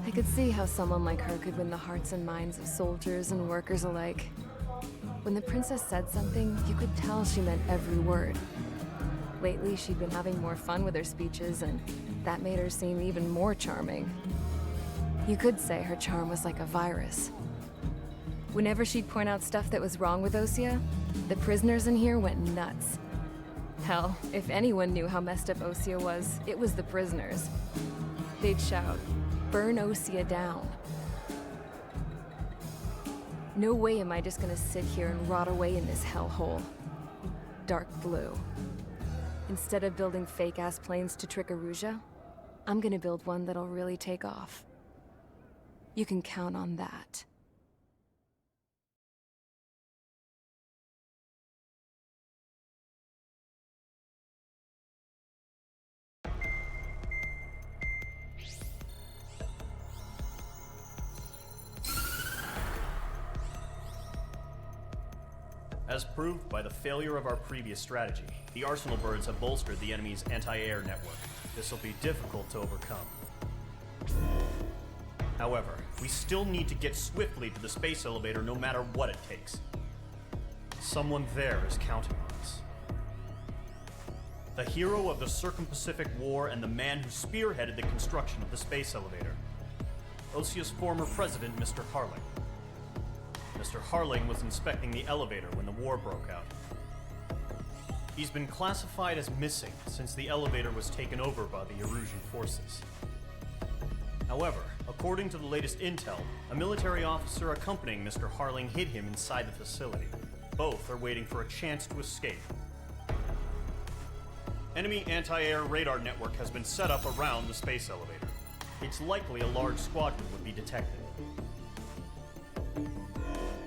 I could see how someone like her could win the hearts and minds of soldiers and workers alike. When the princess said something, you could tell she meant every word. Lately, she'd been having more fun with her speeches, and that made her seem even more charming. You could say her charm was like a virus. Whenever she'd point out stuff that was wrong with Osia, the prisoners in here went nuts. Hell, if anyone knew how messed up Osia was, it was the prisoners. They'd shout, "Burn Osia down." No way am I just gonna sit here and rot away in this hellhole. Dark blue. Instead of building fake-ass planes to trick Erusia, I'm gonna build one that'll really take off. You can count on that. As proved by the failure of our previous strategy, the Arsenal birds have bolstered the enemy's anti-air network. This will be difficult to overcome. However, we still need to get swiftly to the space elevator no matter what it takes. Someone there is counting on us. The hero of the Circum-Pacific War and the man who spearheaded the construction of the space elevator. Osia's former president, Mr. Harling. Mr. Harling was inspecting the elevator when the war broke out. He's been classified as missing since the elevator was taken over by the Erusian forces. However, according to the latest intel, a military officer accompanying Mr. Harling hid him inside the facility. Both are waiting for a chance to escape. Enemy anti-air radar network has been set up around the space elevator. It's likely a large squadron would be detected.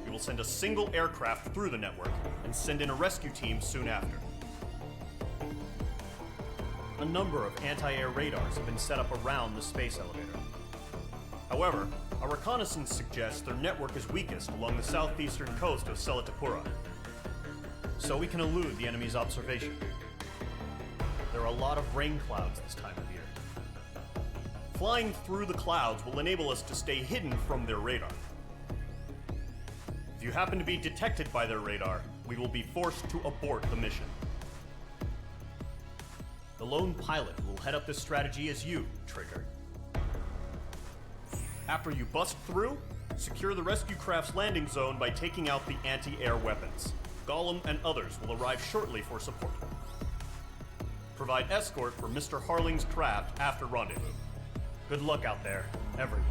We will send a single aircraft through the network and send in a rescue team soon after. A number of anti-air radars have been set up around the space elevator. However, our reconnaissance suggests their network is weakest along the southeastern coast of Selatapura, so we can elude the enemy's observation. There are a lot of rain clouds this time of year. Flying through the clouds will enable us to stay hidden from their radar. If you happen to be detected by their radar, we will be forced to abort the mission. The lone pilot who will head up this strategy is you, Trigger. After you bust through, secure the rescue craft's landing zone by taking out the anti-air weapons. Gollum and others will arrive shortly for support. Provide escort for Mr. Harling's craft after rendezvous. Good luck out there, everyone.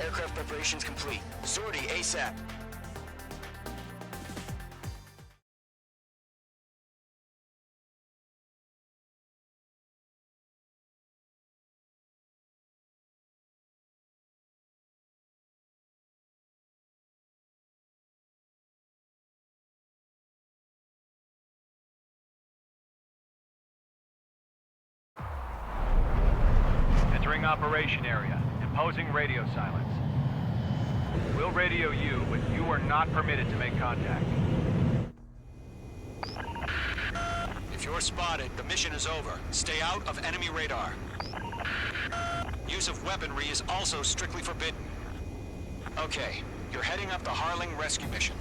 Aircraft preparations complete. Sortie ASAP. Entering operation area. Imposing radio silence. We'll radio you, but you are not permitted to make contact. If you're spotted, the mission is over. Stay out of enemy radar. Use of weaponry is also strictly forbidden. Okay, you're heading up the Harling rescue mission.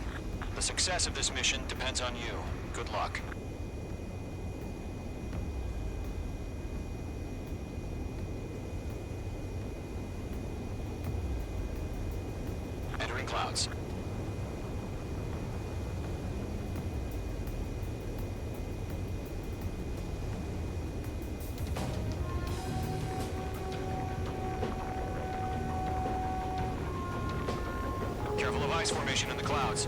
The success of this mission depends on you. Good luck. Entering clouds. Careful of ice formation in the clouds.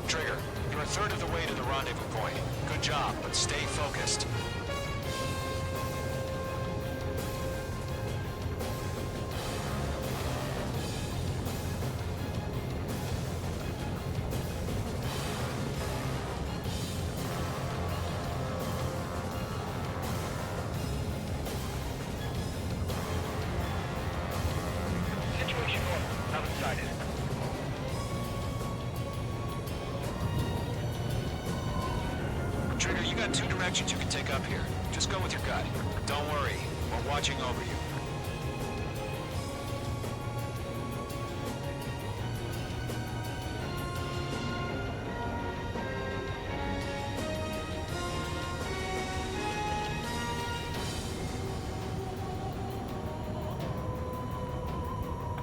Trigger, you're a third of the way to the rendezvous point. Good job, but stay focused. Situation normal. Outside it. Trigger, you got two directions you can take up here. Just go with your gut. Don't worry, we're watching over you.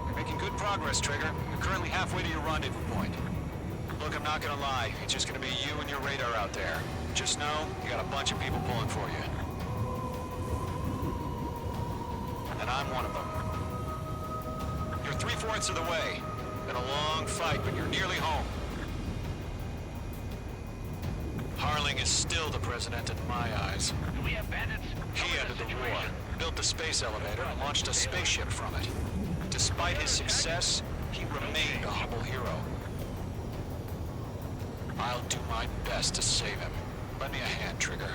You're making good progress, Trigger. You're currently halfway to your rendezvous point. Look, I'm not gonna lie. It's just gonna be you and your radar out there. Just know, you got a bunch of people pulling for you. And I'm one of them. You're 3/4 of the way. Been a long fight, but you're nearly home. Harling is still the president in my eyes. Do we have bandits? He ended the war, built the space elevator, and launched a spaceship from it. Despite his success, he remained a humble hero. I'll do my best to save him. Lend me a hand, Trigger.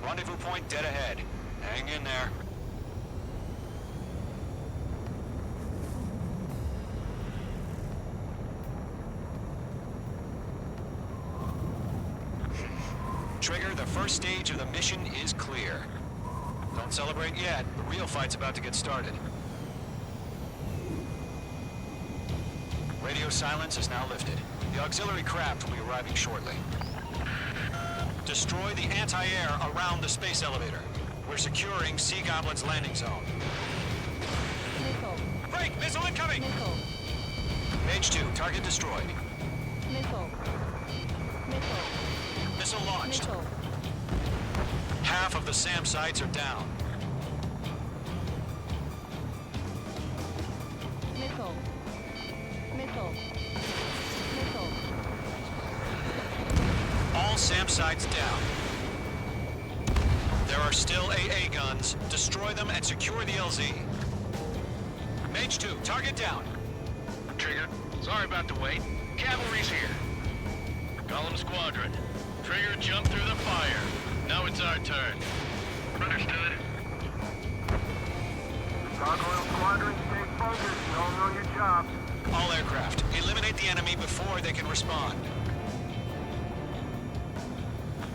Rendezvous point dead ahead. Hang in there. Trigger, the first stage of the mission is clear. Don't celebrate yet. The real fight's about to get started. Radio silence is now lifted. The auxiliary craft will be arriving shortly. Destroy the anti-air around the space elevator. We're securing Sea Goblin's landing zone. Missile. Break! Missile incoming! Missile. Mage 2, target destroyed. Missile. Missile. Missile launched. Missile. Half of the SAM sites are down. Missile. Missile. Missile. All SAM sites down. There are still AA guns. Destroy them and secure the LZ. Mage 2, target down. Trigger, sorry about the wait. Cavalry's here. Golem Squadron. Trigger jumped through the fire. Now it's our turn. Understood. Gargoyle Squadron, stay focused. You all know your jobs. All aircraft, eliminate the enemy before they can respond.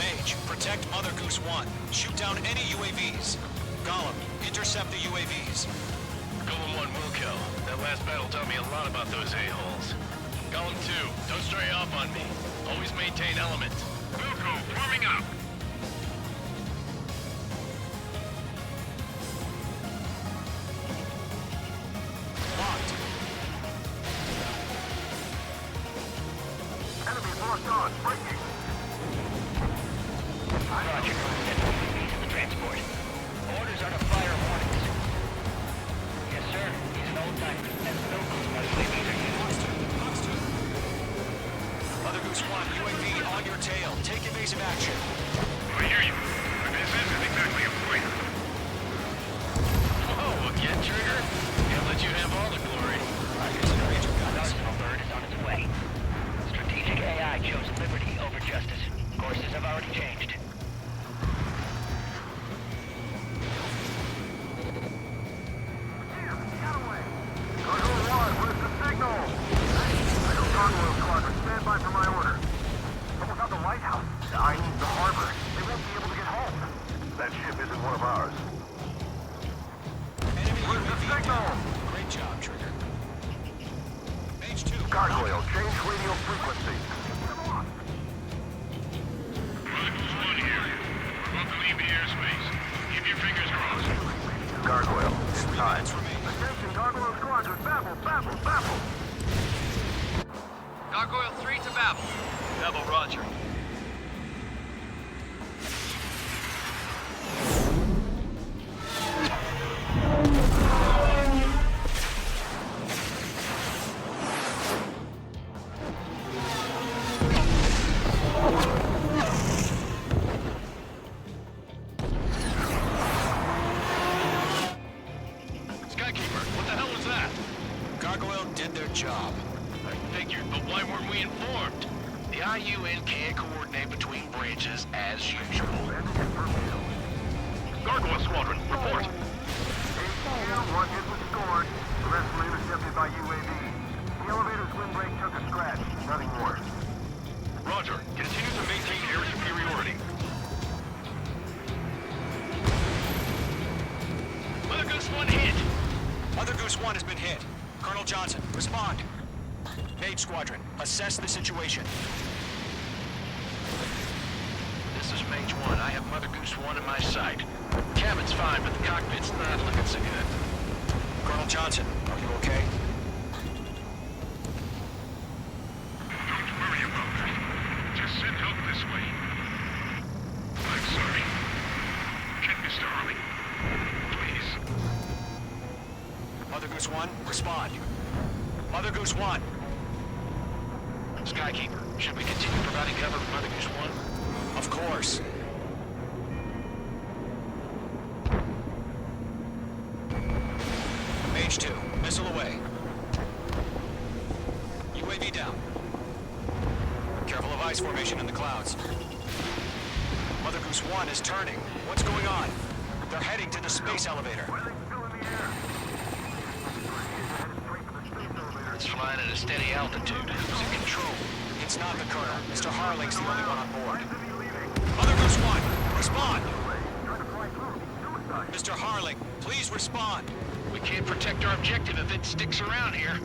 Mage, protect Mother Goose 1. Shoot down any UAVs. Gollum, intercept the UAVs. Golem 1, Wilco. That last battle taught me a lot about those a-holes. Golem 2, don't stray off on me. Always maintain element. Wilco, forming up. Locked. Enemy locked on. Breaking. Roger. He's in the transport. Orders are to fire warnings. Yes, sir. He's an old-timer. Has no clue how UAVs are used. Mother Goose 1, UAV on your tail. Take evasive action. I hear you. But this isn't exactly a fight. Oh, again, Trigger? Can't let you have all the glory. Arsenal bird is on its way. Strategic AI chose liberty over justice. Courses have already changed. Cargo 1, where's the signal? Echo Convoy Squadron, stand by for my order. Almost out the lighthouse. I need the harbor. They won't be able to get home. That ship isn't one of ours. Where's the signal? Great job, Trigger. Mage 2. Gargoyle, change radio frequency. One here. We're about to leave the airspace. Keep your fingers crossed. Gargoyle, it's time. Attention, Gargoyle Squadron, Babel. Gargoyle 3 to Babel. Babel, roger. Skykeeper, what the hell was that? Gargoyle did their job. I figured, but why weren't we informed? The IUN can't coordinate between branches as usual. Gargoyle Squadron, report. One hit was scored. The rest were intercepted by UAV. The elevator's windbreak took a scratch. Nothing more. Roger. Continue to maintain air superiority. Mother Goose 1 hit! Mother Goose 1 has been hit. Colonel Johnson, respond. Mage Squadron, assess the situation. This is Mage 1. I have Mother Goose 1 in my sight. Cabin's fine, but the cockpit's not looking so good. Colonel Johnson, are you okay? Don't worry about that. Just send help this way. I'm sorry. Get Mr. Harley. Please. Mother Goose 1, respond. Mother Goose 1. Skykeeper, should we continue providing cover for Mother Goose 1? Of course. Mage 2, missile away. UAV down. Careful of ice formation in the clouds. Mother Goose 1 is turning. What's going on? They're heading to the space elevator. It's flying at a steady altitude. Who's in control? It's not the Colonel. Mr. Harling's the only one on board. Mother Goose 1, respond! Mr. Harling, please respond. We can't protect our objective if it sticks around here.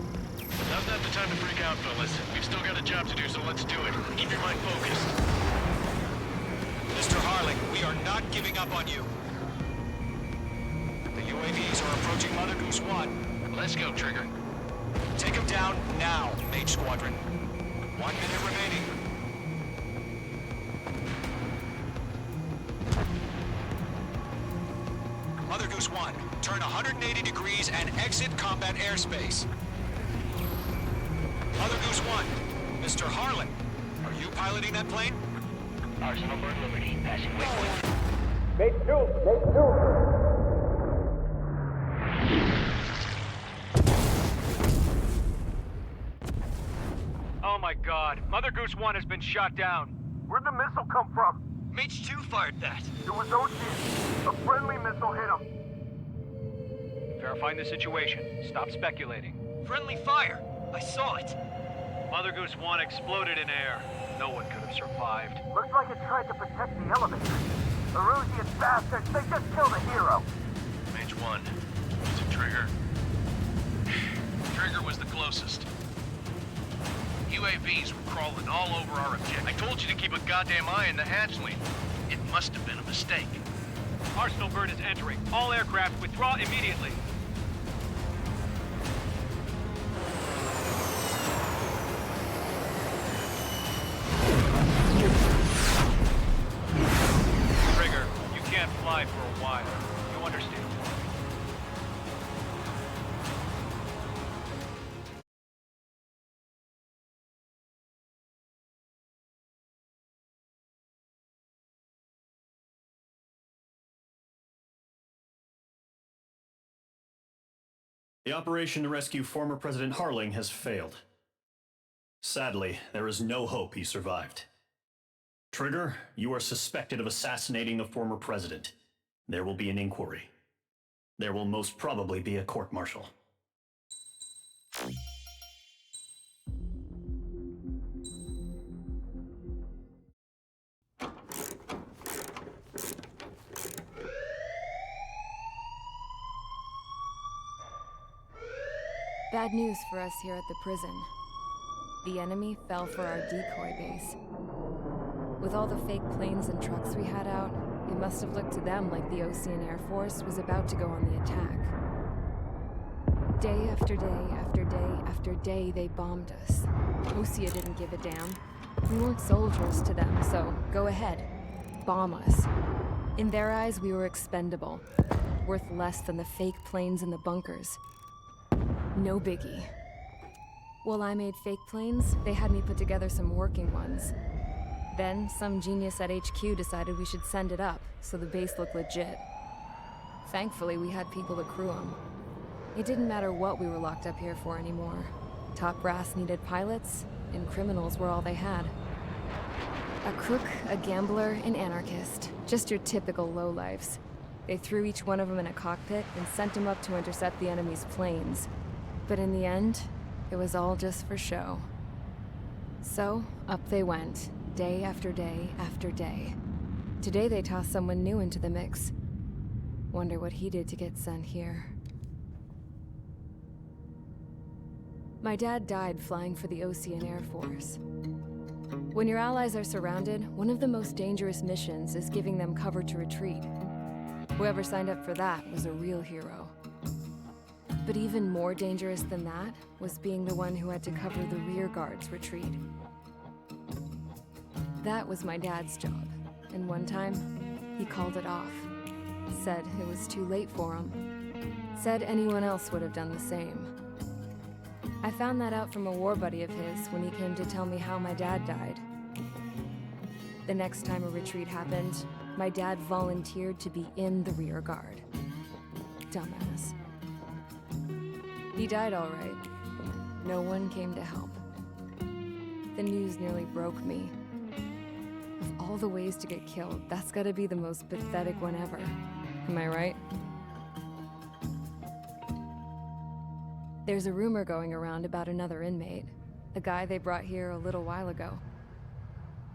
Now's not the time to freak out, fellas. We've still got a job to do, so let's do it. Keep your mind focused. Mr. Harling, we are not giving up on you. The UAVs are approaching Mother Goose 1. Let's go, Trigger. Take him down now, Mage Squadron. 1 minute remaining. Mother Goose 1, turn 180 degrees and exit combat airspace. Mother Goose 1, Mr. Harlan, are you piloting that plane? Arsenal bird Liberty, passing waypoint. Base 2! Oh my god, Mother Goose 1 has been shot down. Where'd the missile come from? Mage 2 fired that. It was Ocean. A friendly missile hit him. Verifying the situation. Stop speculating. Friendly fire. I saw it. Mother Goose 1 exploded in air. No one could have survived. Looks like it tried to protect the elevator. Erusian bastards, they just killed a hero. Mage 1. Is it Trigger? Trigger was the closest. UAVs were crawling all over our objective. I told you to keep a goddamn eye on the hatchling. It must have been a mistake. Arsenal burn is entering. All aircraft withdraw immediately. Trigger, you can't fly for a while. You understand why. The operation to rescue former President Harling has failed. Sadly, there is no hope he survived. Trigger, you are suspected of assassinating the former president. There will be an inquiry. There will most probably be a court-martial. Bad news for us here at the prison. The enemy fell for our decoy base. With all the fake planes and trucks we had out, it must have looked to them like the Osean Air Force was about to go on the attack. Day after day after day after day, they bombed us. Osea didn't give a damn. We weren't soldiers to them, so go ahead. Bomb us. In their eyes, we were expendable. Worth less than the fake planes in the bunkers. No biggie. While I made fake planes, they had me put together some working ones. Then, some genius at HQ decided we should send it up, so the base looked legit. Thankfully, we had people to crew them. It didn't matter what we were locked up here for anymore. Top brass needed pilots, and criminals were all they had. A crook, a gambler, an anarchist. Just your typical lowlifes. They threw each one of them in a cockpit and sent them up to intercept the enemy's planes. But in the end, it was all just for show. So, up they went, day after day after day. Today they tossed someone new into the mix. Wonder what he did to get sent here. My dad died flying for the Osean Air Force. When your allies are surrounded, one of the most dangerous missions is giving them cover to retreat. Whoever signed up for that was a real hero. But even more dangerous than that was being the one who had to cover the rear guard's retreat. That was my dad's job, and one time, he called it off. Said it was too late for him. Said anyone else would have done the same. I found that out from a war buddy of his when he came to tell me how my dad died. The next time a retreat happened, my dad volunteered to be in the rear guard. Dumbass. He died all right. No one came to help. The news nearly broke me. Of all the ways to get killed, that's gotta be the most pathetic one ever. Am I right? There's a rumor going around about another inmate. A guy they brought here a little while ago.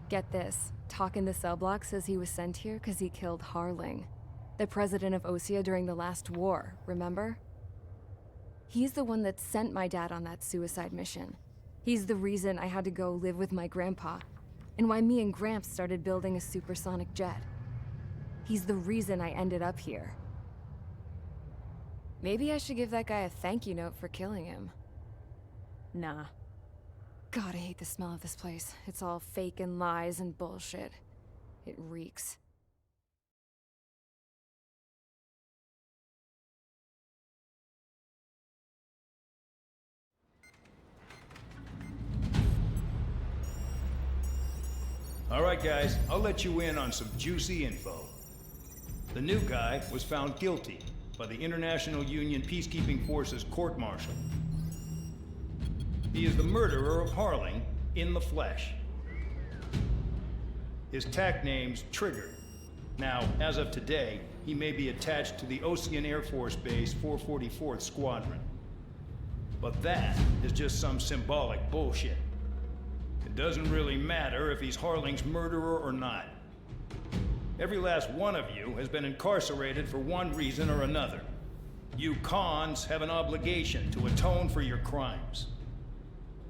Get this, Talk in the cell block says he was sent here because he killed Harling, the president of Osea during the last war, remember? He's the one that sent my dad on that suicide mission. He's the reason I had to go live with my grandpa, and why me and Gramps started building a supersonic jet. He's the reason I ended up here. Maybe I should give that guy a thank you note for killing him. Nah. God, I hate the smell of this place. It's all fake and lies and bullshit. It reeks. All right, guys, I'll let you in on some juicy info. The new guy was found guilty by the International Union Peacekeeping Forces court-martial. He is the murderer of Harling in the flesh. His TAC name's Trigger. Now, as of today, he may be attached to the Osean Air Force Base 444th Squadron. But that is just some symbolic bullshit. It doesn't really matter if he's Harling's murderer or not. Every last one of you has been incarcerated for one reason or another. You cons have an obligation to atone for your crimes.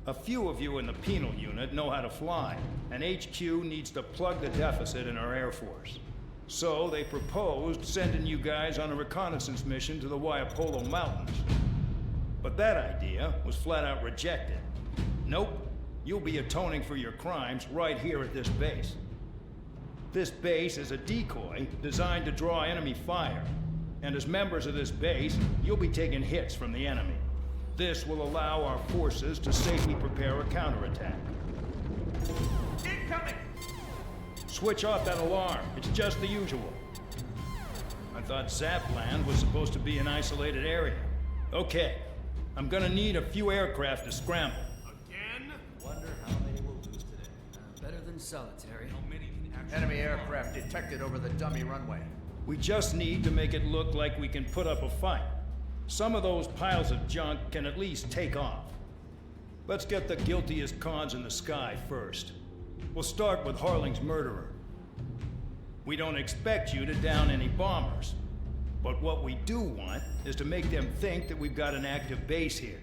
A few of you in the penal unit know how to fly, and HQ needs to plug the deficit in our Air Force. So they proposed sending you guys on a reconnaissance mission to the Waiapolo Mountains. But that idea was flat out rejected. Nope, you'll be atoning for your crimes right here at this base. This base is a decoy designed to draw enemy fire. And as members of this base, you'll be taking hits from the enemy. This will allow our forces to safely prepare a counterattack. Incoming! Switch off that alarm. It's just the usual. I thought Zapland was supposed to be an isolated area. Okay, I'm gonna need a few aircraft to scramble. Again? Wonder how many we'll lose today. Better than solitary. How many can actually... Enemy aircraft detected over the dummy runway. We just need to make it look like we can put up a fight. Some of those piles of junk can at least take off. Let's get the guiltiest cons in the sky first. We'll start with Harling's murderer. We don't expect you to down any bombers. But what we do want is to make them think that we've got an active base here.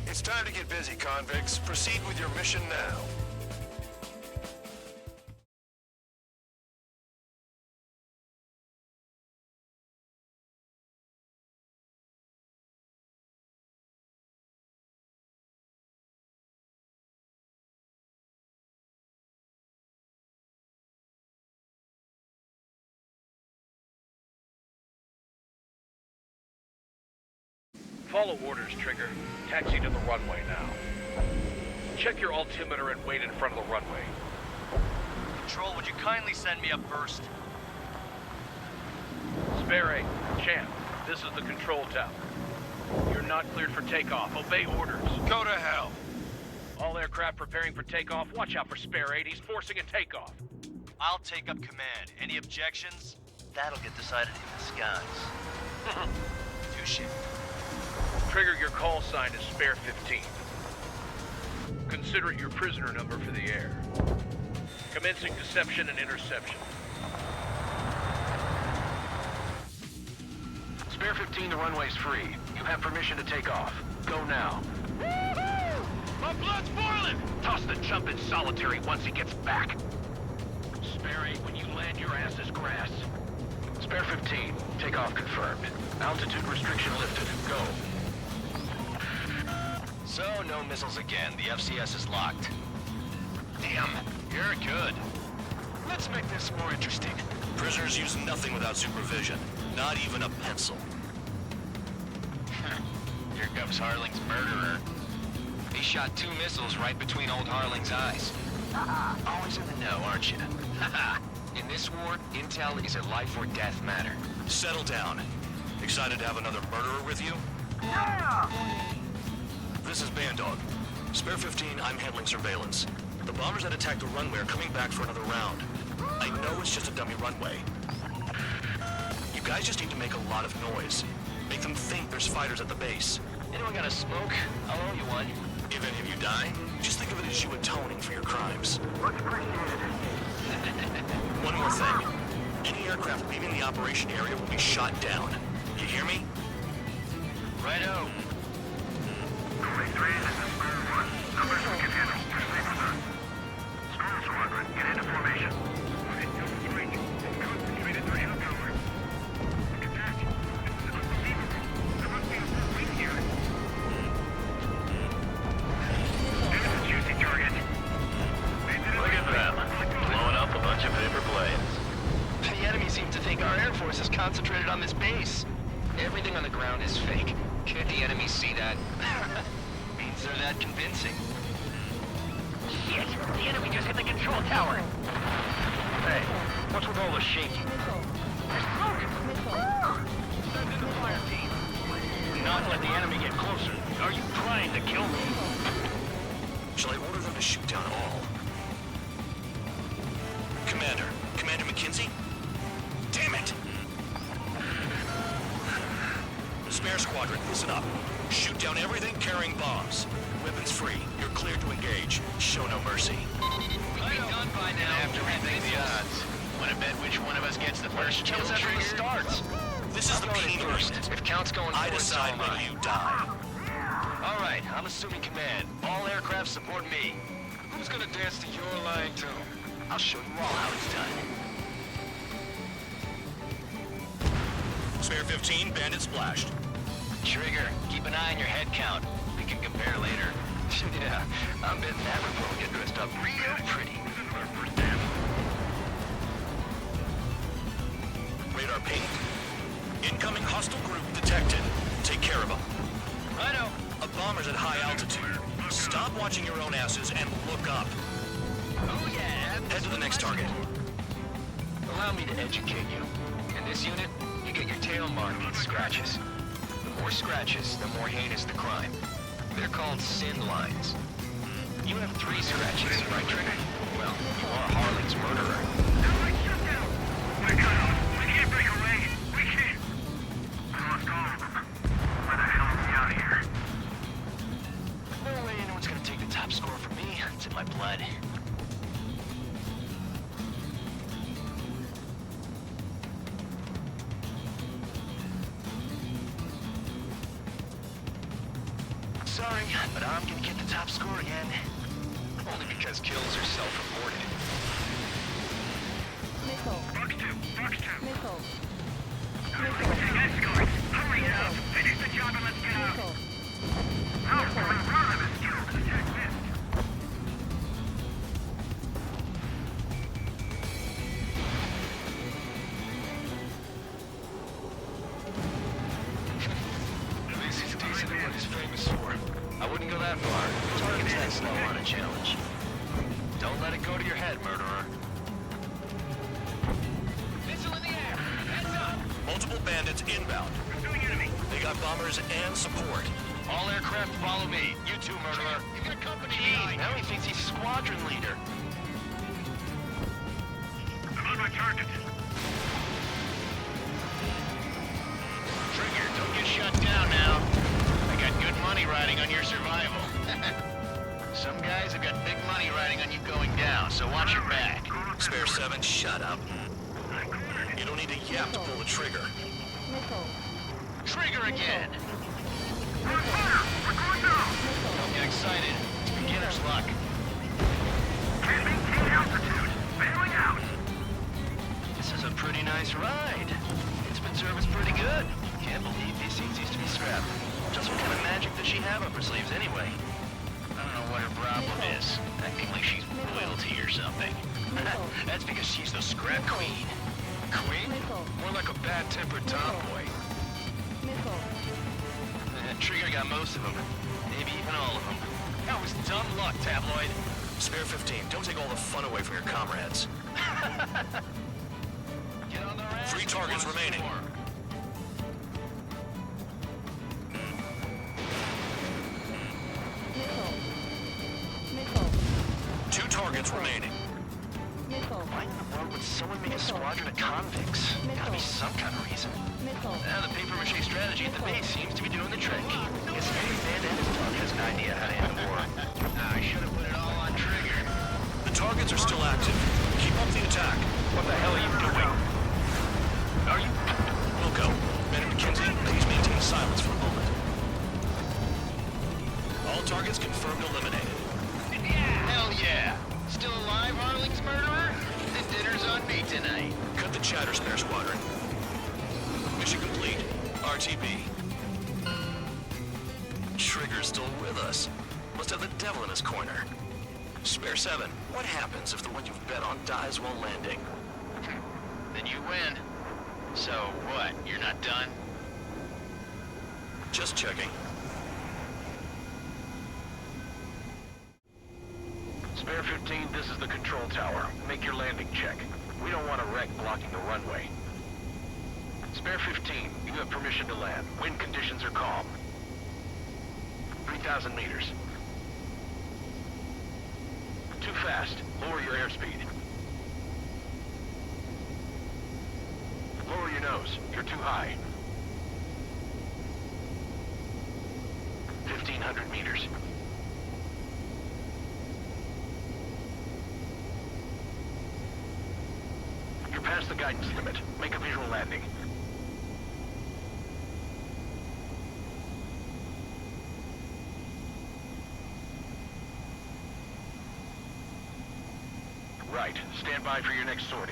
It's time to get busy, convicts. Proceed with your mission now. Follow orders, Trigger. Taxi to the runway now. Check your altimeter and wait in front of the runway. Control, would you kindly send me up first? Spare 8, Champ, this is the control tower. You're not cleared for takeoff. Obey orders. Go to hell. All aircraft preparing for takeoff. Watch out for Spare 8. He's forcing a takeoff. I'll take up command. Any objections? That'll get decided in the skies. Touche. Trigger, your call sign is Spare 15. Consider it your prisoner number for the air. Commencing deception and interception. Spare 15, the runway's free. You have permission to take off. Go now. Woohoo! My blood's boiling! Toss the jump in solitary once he gets back. Spare 8, when you land, your ass is grass. Spare 15, takeoff confirmed. Altitude restriction lifted. Go. So, no missiles again. The FCS is locked. Damn, you're good. Let's make this more interesting. Prisoners use nothing without supervision. Not even a pencil. Here comes Harling's murderer. He shot 2 missiles right between old Harling's eyes. Always in the know, aren't you? In this war, intel is a life or death matter. Settle down. Excited to have another murderer with you? Yeah! This is Bandog. Spare 15, I'm handling surveillance. The bombers that attacked the runway are coming back for another round. I know it's just a dummy runway. You guys just need to make a lot of noise. Make them think there's fighters at the base. Anyone got a smoke? I'll owe you one. If any of you die, just think of it as you atoning for your crimes. Much appreciated. One more thing. Any aircraft leaving the operation area will be shot down. You hear me? Righto. Only 3, this is Square 1. Numbers we can handle. Proceed with us. Square Squadron, get into formation. Concentrated 3 up over. Look at that. This is unbelievable. There must be a full wing here. There's a juicy target. Look at them. Blowing up a bunch of paper planes. The enemy seems to think our Air Force is concentrated on this base. Everything on the ground is fake. Can't the enemy see that? Means they're that convincing. Shit! The enemy just hit the control tower! Hey, what's with all the shaking? There's smoke! Send in the fire team. Do not let the enemy get closer. Are you trying to kill me? Shall I order them to shoot down all? Commander McKenzie? Damn it! Spare Squadron, listen up. Shoot down everything carrying bombs. Weapons free. You're cleared to engage. Show no mercy. We'll be done by now. Have to rethink the odds. Want to bet which one of us gets the first kill from the starts? This is the P first. If count's going I decide when you die. All right, I'm assuming command. All aircraft support me. Who's gonna dance to your line tune? I'll show you all how it's done. Spare 15, bandit splashed. Trigger, keep an eye on your head count. We can compare later. Yeah, I'm betting that report will get dressed up real pretty. Radar ping. Incoming hostile group detected. Take care of them. Righto. A bomber's at high altitude. Stop watching your own asses and look up. Oh yeah. Head to the next target. Allow me to educate you. In this unit, you get your tail marked with scratches. The more scratches, the more heinous the crime. They're called sin lines. You have 3 scratches, right, Trigger? Well, you are Harling's murderer. We're cut off. We can't break away. We can't. We lost all of them. Where the hell are we out of here? No way anyone's gonna take the top score from me. It's in my blood. Sorry, but I'm gonna get the top score again. Only because kills are self-reported. Fox 2. Everything escorts. Hurry up. Finish the job and let's get out. Alpha, we run this kill. Attack this. At least he's decent at what he's famous for. I wouldn't go that far. Target's that slow on a challenge. Don't let it go to your head, murderer. Missile in the air! Heads up! Multiple bandits inbound. Pursuing enemy. They got bombers and support. All aircraft follow me. You too, murderer. You got company. Jeez, now he thinks he's squadron leader. I'm on my target. Trigger, don't get shut down now. I got good money riding on your survival. Some guys have got big money riding on you going down, so watch your back. Spare 7, shut up. You don't need to yap to pull the trigger. Trigger again! Don't get excited. It's beginner's luck. Can't maintain altitude. Bailing out. This is a pretty nice ride. It's been serviced pretty good. Can't believe these seats used to be scrapped. Just what kind of magic does she have up her sleeves anyway? I don't know what her problem is. I acting like she's royalty or something. That's because she's the scrap queen. Queen? More like a bad-tempered tomboy. Trigger got most of them. Maybe even all of them. That was dumb luck, Tabloid. Spare 15, don't take all the fun away from your comrades. Get on the rack. 3 targets remaining. 2 targets remaining. Why in the world would someone make a squadron of convicts? Gotta be some kind of reason. The paper-mache strategy at the base seems to be doing the trick. Guess every man and his dog has an idea how to end the war. I should have put it all on Trigger. The targets are still active. Keep up the attack. What the hell are you doing? Are you... Wilco, Man and McKenzie, please maintain silence for a moment. All targets confirmed eliminated. Hell yeah! Still alive, Harling's murderer? Then dinner's on me tonight. Cut the chatter, Spare Squadron. Mission complete. RTB. Trigger's still with us. Must have the devil in his corner. Spare 7, what happens if the one you've bet on dies while landing? Then you win. So what, you're not done? Just checking. Spare 15, this is the control tower. Make your landing check. We don't want a wreck blocking the runway. Spare 15, you have permission to land. Wind conditions are calm. 3,000 meters. Too fast. Lower your airspeed. Lower your nose. You're too high. 1,500 meters. You're past the guidance limit. Make a visual landing. Right. Stand by for your next sortie.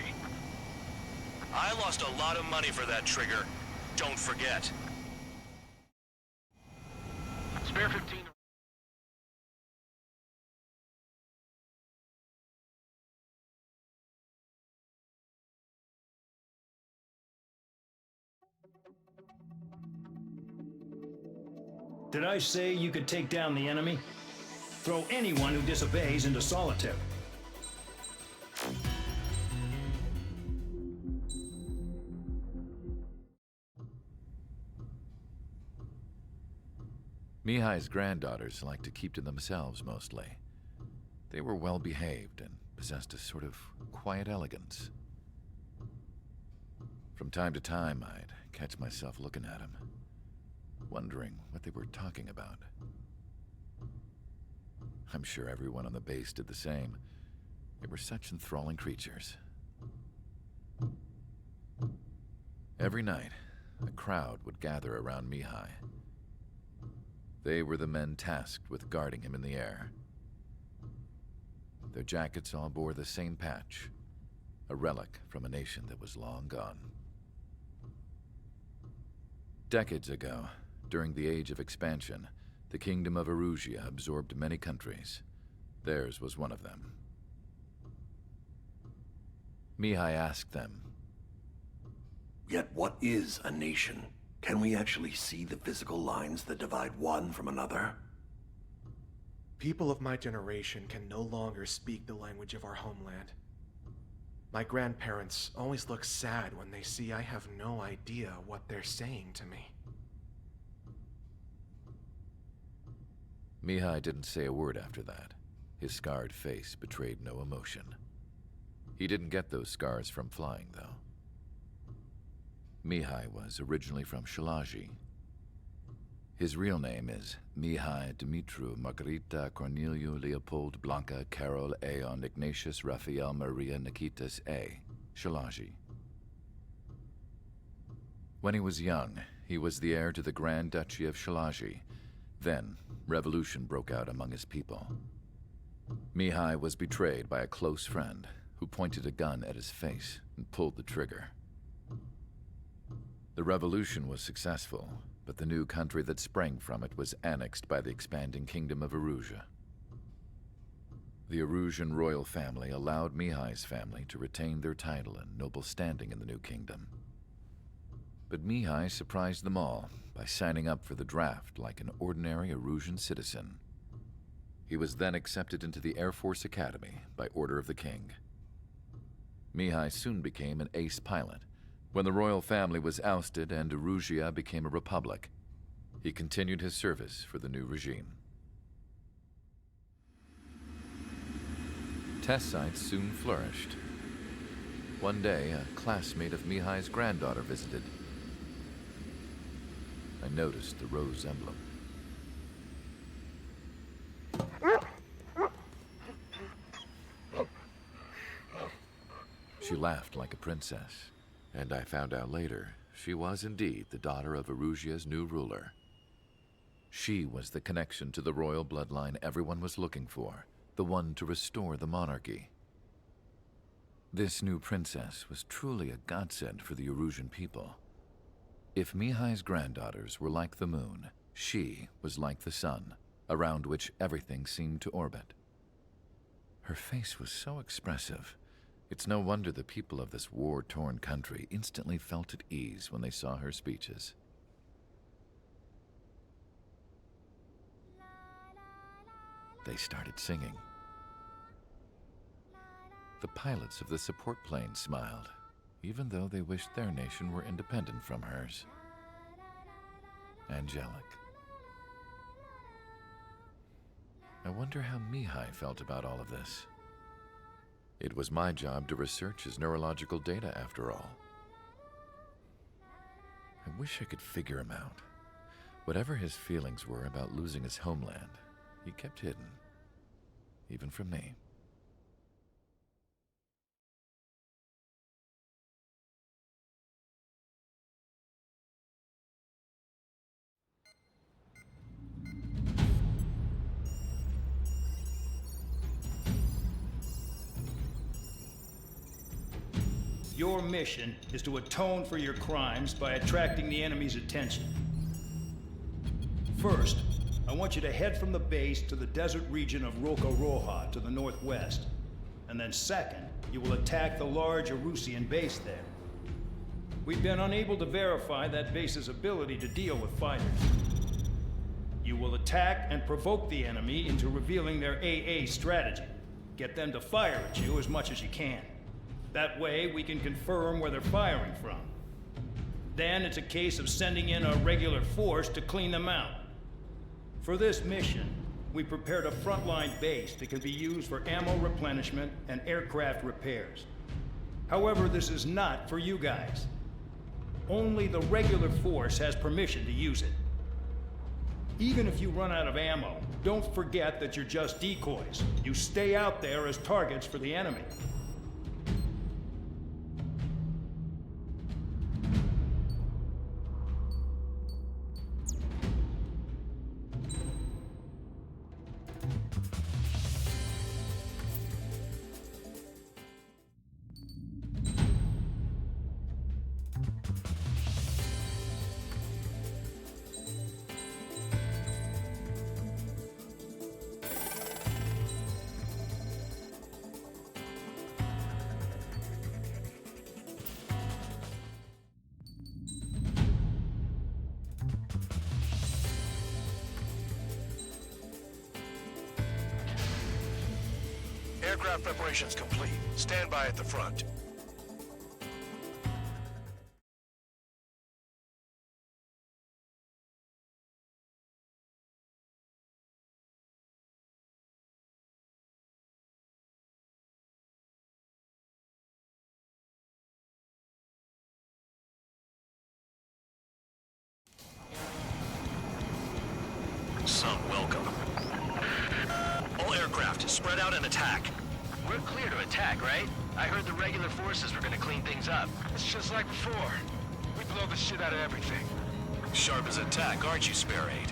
I lost a lot of money for that, Trigger. Don't forget. Spare 15... Did I say you could take down the enemy? Throw anyone who disobeys into solitary. Mihai's granddaughters liked to keep to themselves mostly. They were well behaved and possessed a sort of quiet elegance. From time to time, I'd catch myself looking at them, wondering what they were talking about. I'm sure everyone on the base did the same. They were such enthralling creatures. Every night, a crowd would gather around Mihai. They were the men tasked with guarding him in the air. Their jackets all bore the same patch, a relic from a nation that was long gone. Decades ago, during the Age of Expansion, the Kingdom of Erusia absorbed many countries. Theirs was one of them. Mihai asked them, "Yet what is a nation? Can we actually see the physical lines that divide one from another?" People of my generation can no longer speak the language of our homeland. My grandparents always look sad when they see I have no idea what they're saying to me. Mihai didn't say a word after that. His scarred face betrayed no emotion. He didn't get those scars from flying, though. Mihai was originally from Shalaji. His real name is Mihai Dumitru Margarita Corneliu Leopold Blanca Carol Aeon Ignatius Raphael Maria Nikitas A. Shalaji. When he was young, he was the heir to the Grand Duchy of Shalaji. Then, revolution broke out among his people. Mihai was betrayed by a close friend who pointed a gun at his face and pulled the trigger. The revolution was successful, but the new country that sprang from it was annexed by the expanding Kingdom of Erusia. The Erusian royal family allowed Mihai's family to retain their title and noble standing in the new kingdom. But Mihai surprised them all by signing up for the draft like an ordinary Erusian citizen. He was then accepted into the Air Force Academy by order of the king. Mihai soon became an ace pilot. When the royal family was ousted and Erusia became a republic, he continued his service for the new regime. Test sites soon flourished. One day, a classmate of Mihai's granddaughter visited. I noticed the rose emblem. She laughed like a princess, and I found out later she was indeed the daughter of Erusia's new ruler. She was the connection to the royal bloodline everyone was looking for, the one to restore the monarchy. This new princess was truly a godsend for the Erusian people. If Mihai's granddaughters were like the moon, she was like the sun, around which everything seemed to orbit. Her face was so expressive. It's no wonder the people of this war-torn country instantly felt at ease when they saw her speeches. They started singing. The pilots of the support plane smiled, even though they wished their nation were independent from hers. Angelic. I wonder how Mihai felt about all of this. It was my job to research his neurological data, after all. I wish I could figure him out. Whatever his feelings were about losing his homeland, he kept hidden, even from me. Your mission is to atone for your crimes by attracting the enemy's attention. First, I want you to head from the base to the desert region of Roca-Roja to the northwest. And then second, you will attack the large Erusian base there. We've been unable to verify that base's ability to deal with fighters. You will attack and provoke the enemy into revealing their AA strategy. Get them to fire at you as much as you can. That way, we can confirm where they're firing from. Then it's a case of sending in a regular force to clean them out. For this mission, we prepared a frontline base that can be used for ammo replenishment and aircraft repairs. However, this is not for you guys. Only the regular force has permission to use it. Even if you run out of ammo, don't forget that you're just decoys. You stay out there as targets for the enemy. Aircraft preparations complete. Stand by at the front. Some welcome. All aircraft, spread out and attack. We're clear to attack, right? I heard the regular forces were gonna clean things up. It's just like before. We blow the shit out of everything. Sharp as attack, aren't you, Spare Aid?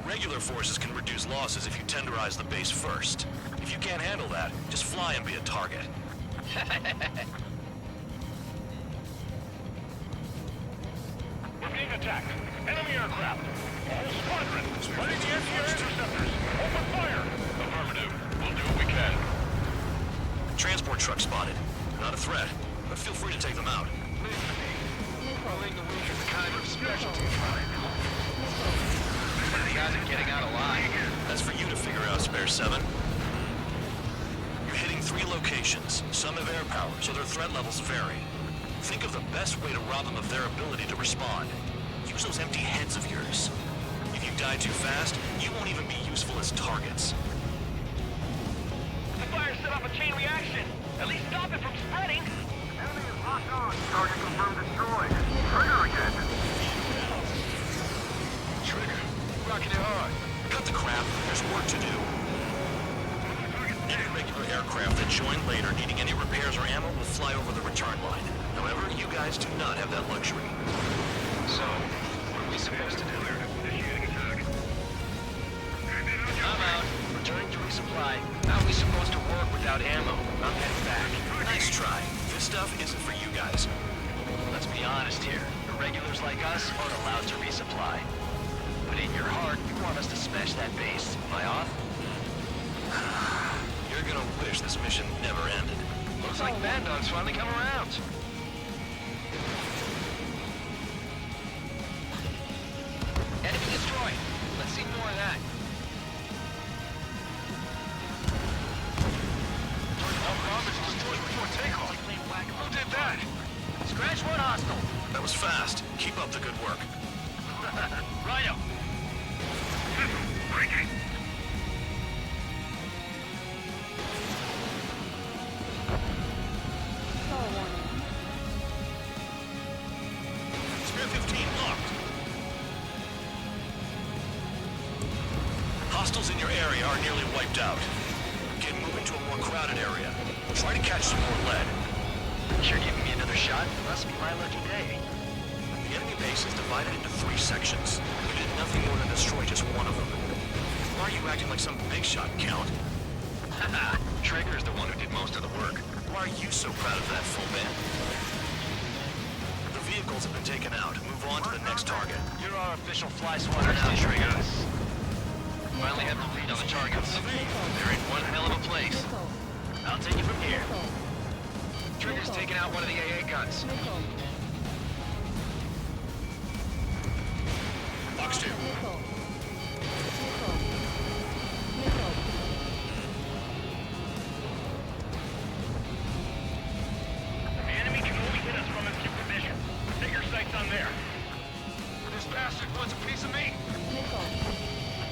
Regular forces can reduce losses if you tenderize the base first. If you can't handle that, just fly and be a target. We're being attacked. Enemy aircraft. A whole squadron. Ready to answer your interceptors. Open fire. Affirmative. We'll do what we can. transport truck spotted. Not a threat, but feel free to take them out. Rolling the roof is kind of specialty fire. You guys are getting out alive. That's for you to figure out, Spare 7. You're hitting 3 locations. Some have air power, so their threat levels vary. Think of the best way to rob them of their ability to respond. Use those empty heads of yours. If you die too fast, you won't even be useful as targets. The fire set off a chain reaction. At least stop it from spreading. Enemy is locked on. Target confirmed destroyed. Trigger again. Trigger, rocking it hard. Cut the crap. There's work to do. Any regular aircraft that join later needing any repairs or ammo will fly over the return line. However, you guys do not have that luxury. So, what are we supposed to do? I'm out. Returning to resupply. How are we supposed to work without ammo? I'm heading back. Nice try. This stuff isn't for you guys. Let's be honest here. Irregulars like us aren't allowed to resupply. But in your heart, you want us to smash that base. Am I off? You're gonna wish this mission never ended. Looks like Bad Dog's finally come around. Enemy destroyed. Let's see more of that. Who did that? Scratch one hostile. That was fast. Keep up the good work. Rhino. Spear 15 locked. Hostiles in your area are nearly wiped out. Get moving to a more crowded area. Try to catch some more lead. You're giving me another shot? Must be my lucky day. The enemy base is divided into 3 sections. You did nothing more than destroy just one of them. Why are you acting like some big shot, Count? Haha, Trigger's the one who did most of the work. Why are you so proud of that, full man? The vehicles have been taken out. Move on to the next target. You're our official fly swatter now, Trigger. Finally have the lead on the targets. They're in one hell of a place. I'll take it from here. Trigger's taking out one of the AA guns. Box 2. The enemy can only hit us from a few positions. Set your sights on there. This bastard wants a piece of me.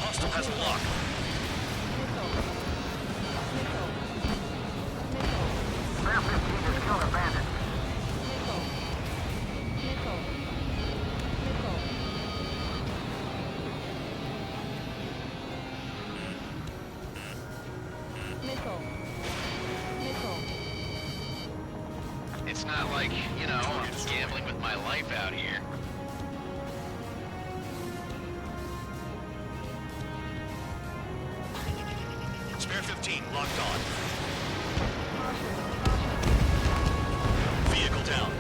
Hostile has a lock. Spare 15 has killed a bandit. It's not like, you know, I'm gambling with my life out here. Spare 15 locked on. Vehicle down.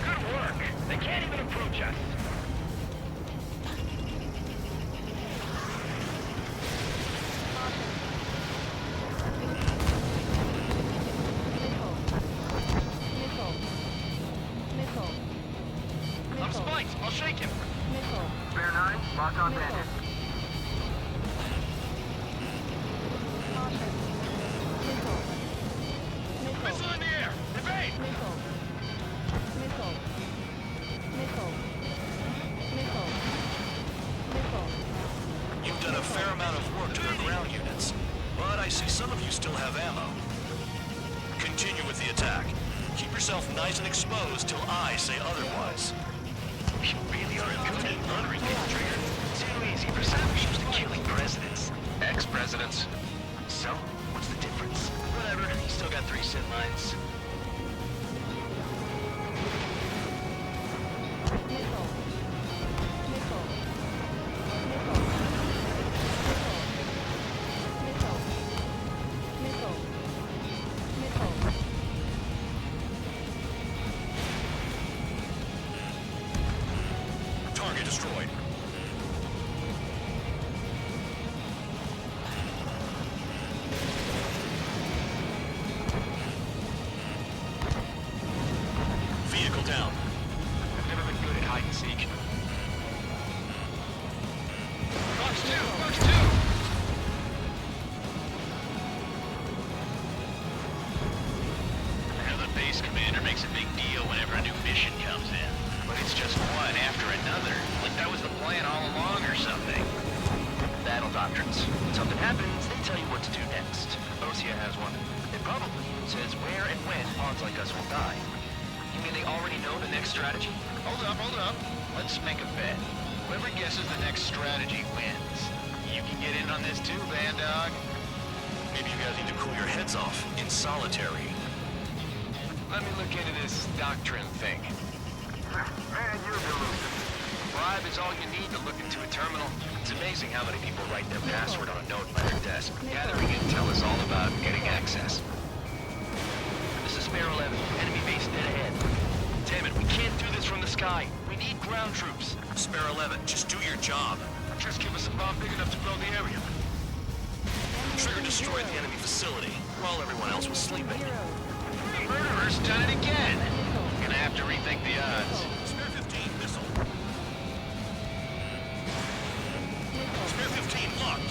Good work. They can't even approach us. I'm spiked. I'll shake him. Spare 9, locked on bandit. Missile in the air. Evade. You've done a fair amount of work to their ground units, but I see some of you still have ammo. Continue with the attack. Keep yourself nice and exposed till I say otherwise. You really are good at murdering people, Trigger. Too easy for some used to killing presidents. Ex-presidents. So, what's the difference? Whatever, you still got 3 sit lines. destroyed. Vehicle down. I've never been good at hide and seek. Fox 2! Fox 2! I know the base commander makes a big deal whenever a new mission comes in. But it's just one after another. Like that was the plan all along or something. Battle doctrines. When something happens, they tell you what to do next. Osea has one. It probably says where and when pawns like us will die. You mean they already know the next strategy? Hold up. Let's make a bet. Whoever guesses the next strategy wins. You can get in on this too, Bandog. Maybe you guys need to cool your heads off in solitary. Let me look into this doctrine thing. Man, you're delusional. Bribe is all you need to look into a terminal. It's amazing how many people write their password on a note by their desk. Gathering intel is all about getting access. This is Spare 11. Enemy base dead ahead. Damn it, we can't do this from the sky. We need ground troops. Spare 11, just do your job. Just give us a bomb big enough to blow the area. Trigger destroyed the enemy facility while everyone else was sleeping. The murderer's done it again. Gonna have to rethink the odds. Spare 15 missile. Spare 15 locked.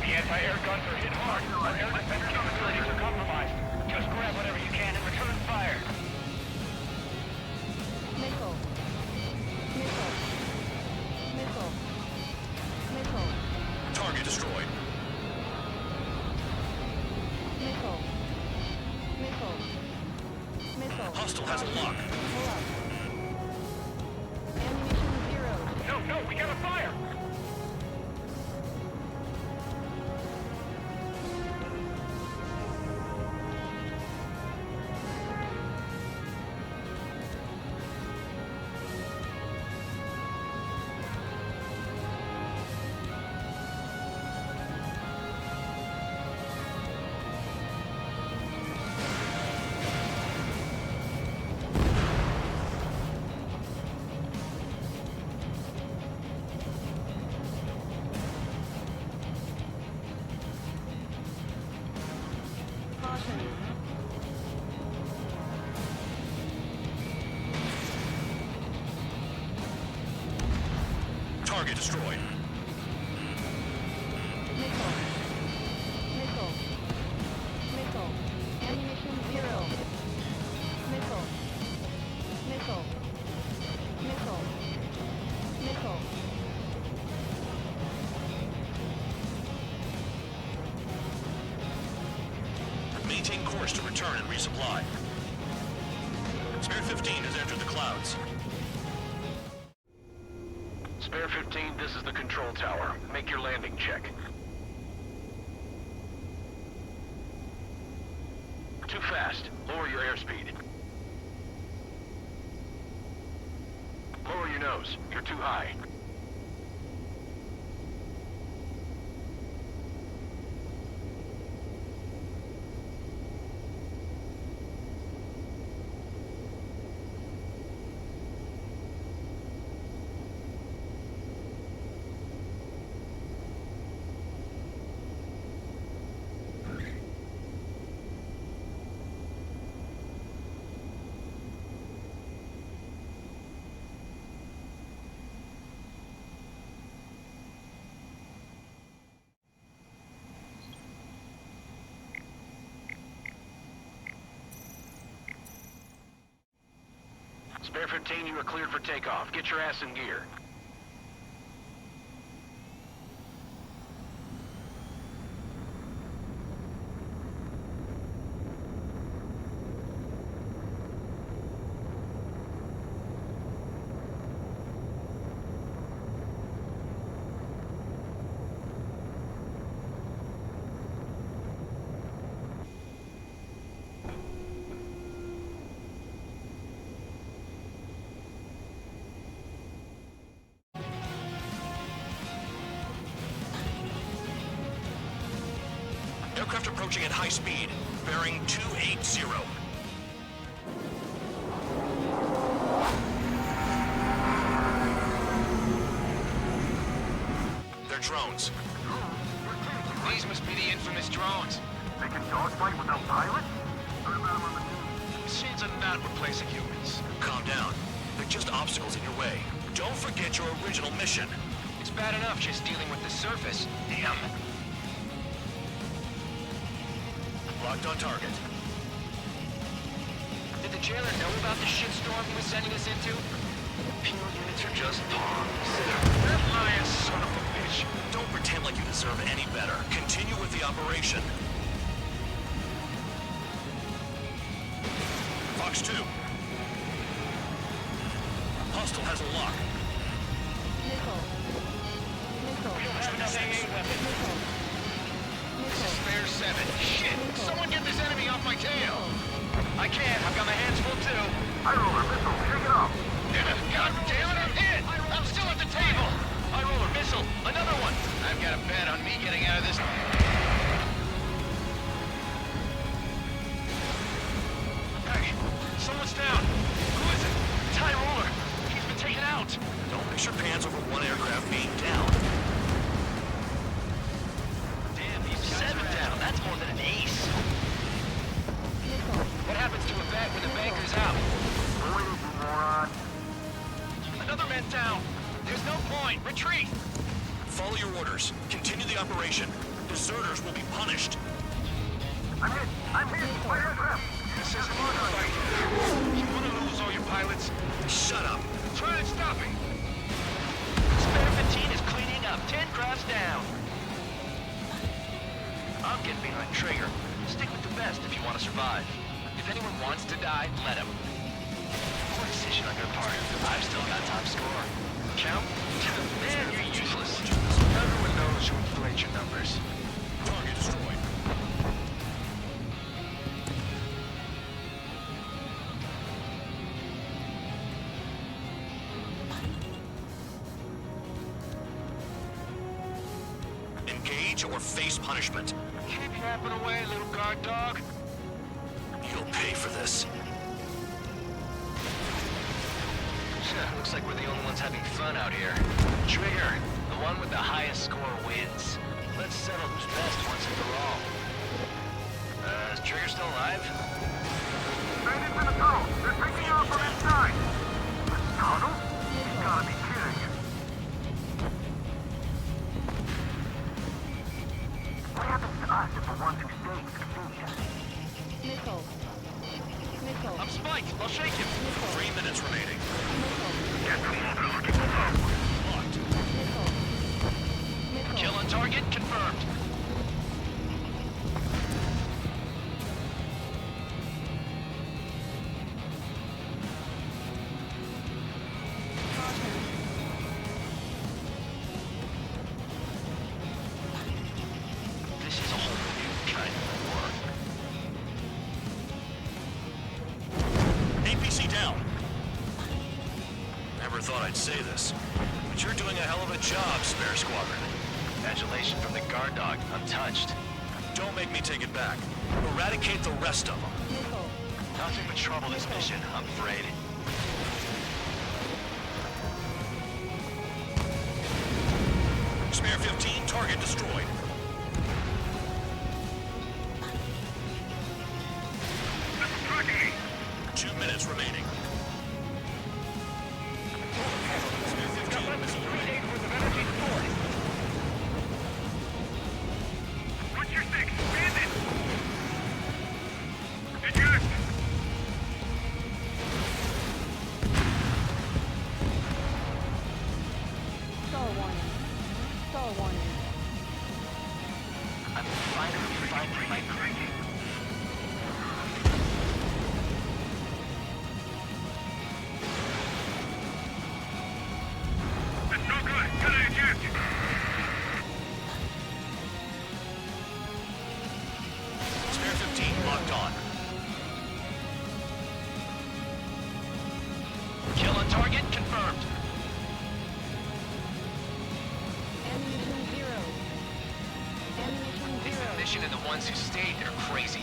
The anti-air guns are hit hard. Our air defense capabilities are compromised. Just grab whatever you can and return fire. Missile. Target destroyed. Missile. Hostile has a lock. Pull up. Ammunition 0. No, we got a fire! Target destroyed. Missile. Ammunition 0. Missile. Maintain course to return and resupply. Spare 15 has entered the clouds. Spare 15, this is the control tower. Make your landing check. Too fast. Lower your airspeed. Lower your nose. You're too high. Spare 15, you are cleared for takeoff. Get your ass in gear. Aircraft approaching at high speed, bearing 280. They're drones. These must be the infamous drones. They can dogfight without pilots? Machines are not replacing humans. Calm down. They're just obstacles in your way. Don't forget your original mission. It's bad enough just dealing with the surface. Damn. Locked on target. Did the jailer know about the shitstorm he was sending us into? Penal units are just pawns. That lying son of a bitch. Don't pretend like you deserve any better. Continue with the operation. Fox 2. Hostile has a lock. Nickel. This is Spare 7. Shit! Someone get this enemy off my tail! I can't. I've got my hands full too. High roller, missile, shake it off. God damn it, I'm hit! I'm still at the table! High roller, missile, another one! I've got a bet on me getting out of this. Hey, someone's down. Who is it? It's High roller. He's been taken out. Don't mix your pants over one aircraft being down. Damn, he's 7 down. That's more than an ace. What happens to a bet when the banker's out? Moron. Another man down. There's no point. Retreat. Follow your orders. Continue the operation. Deserters will be punished. I'm hit. My aircraft. This isn't a fight. You want to lose all your pilots? Shut up. Try and stop me. Spare 15 is cleaning up. 10 crafts down. I'm getting behind Traeger. Stick with the best if you want to survive. If anyone wants to die, let him. Poor decision on your part. I've still got top score. Count? Man, you're useless. Everyone knows you inflate your numbers. Target destroyed. Engage or face punishment. Keep yapping away, little guard dog. You'll pay for this. Looks like we're the only ones having fun out here. Trigger, the one with the highest score wins. Let's settle who's best once and for all. Is Trigger still alive? Bandits in the tunnel. They're taking off from inside. The tunnel? You gotta be kidding. What happens to us if the ones who stay succeed? Nickel. I'm spiked. I'll shake him. 3 minutes remaining. Locked. Kill on target confirmed. This is a whole new kind of war. APC down. Never thought I'd say this, but you're doing a hell of a job, Spare Squadron. Adulation from the guard dog, untouched. Don't make me take it back. Eradicate the rest of them. Nothing but trouble this mission, I'm afraid. Spare 15, target destroyed. Tracking me. 2 minutes remaining. Spare 15, missile ready. What's your six? Bandit! Eject! Star warning. I'm finally finding my groove. That's no good. Gotta eject. Spare 15, locked on. Kill on target confirmed. Ammunition zero. Ammunition These zero. mission and the ones who stayed, they're crazy.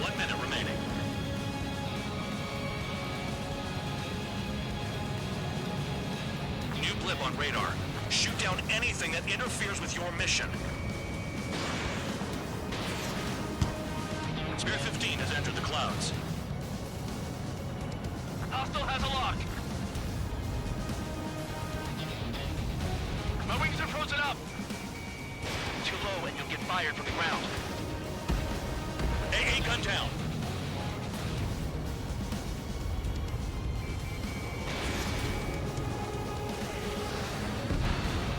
1 minute remaining. New blip blip on radar. Shoot down anything that interferes with your mission. Spear 15 has entered the clouds. Hostile has a lock. My wings are frozen up. Too low and you'll get fired from the ground. AA gun down.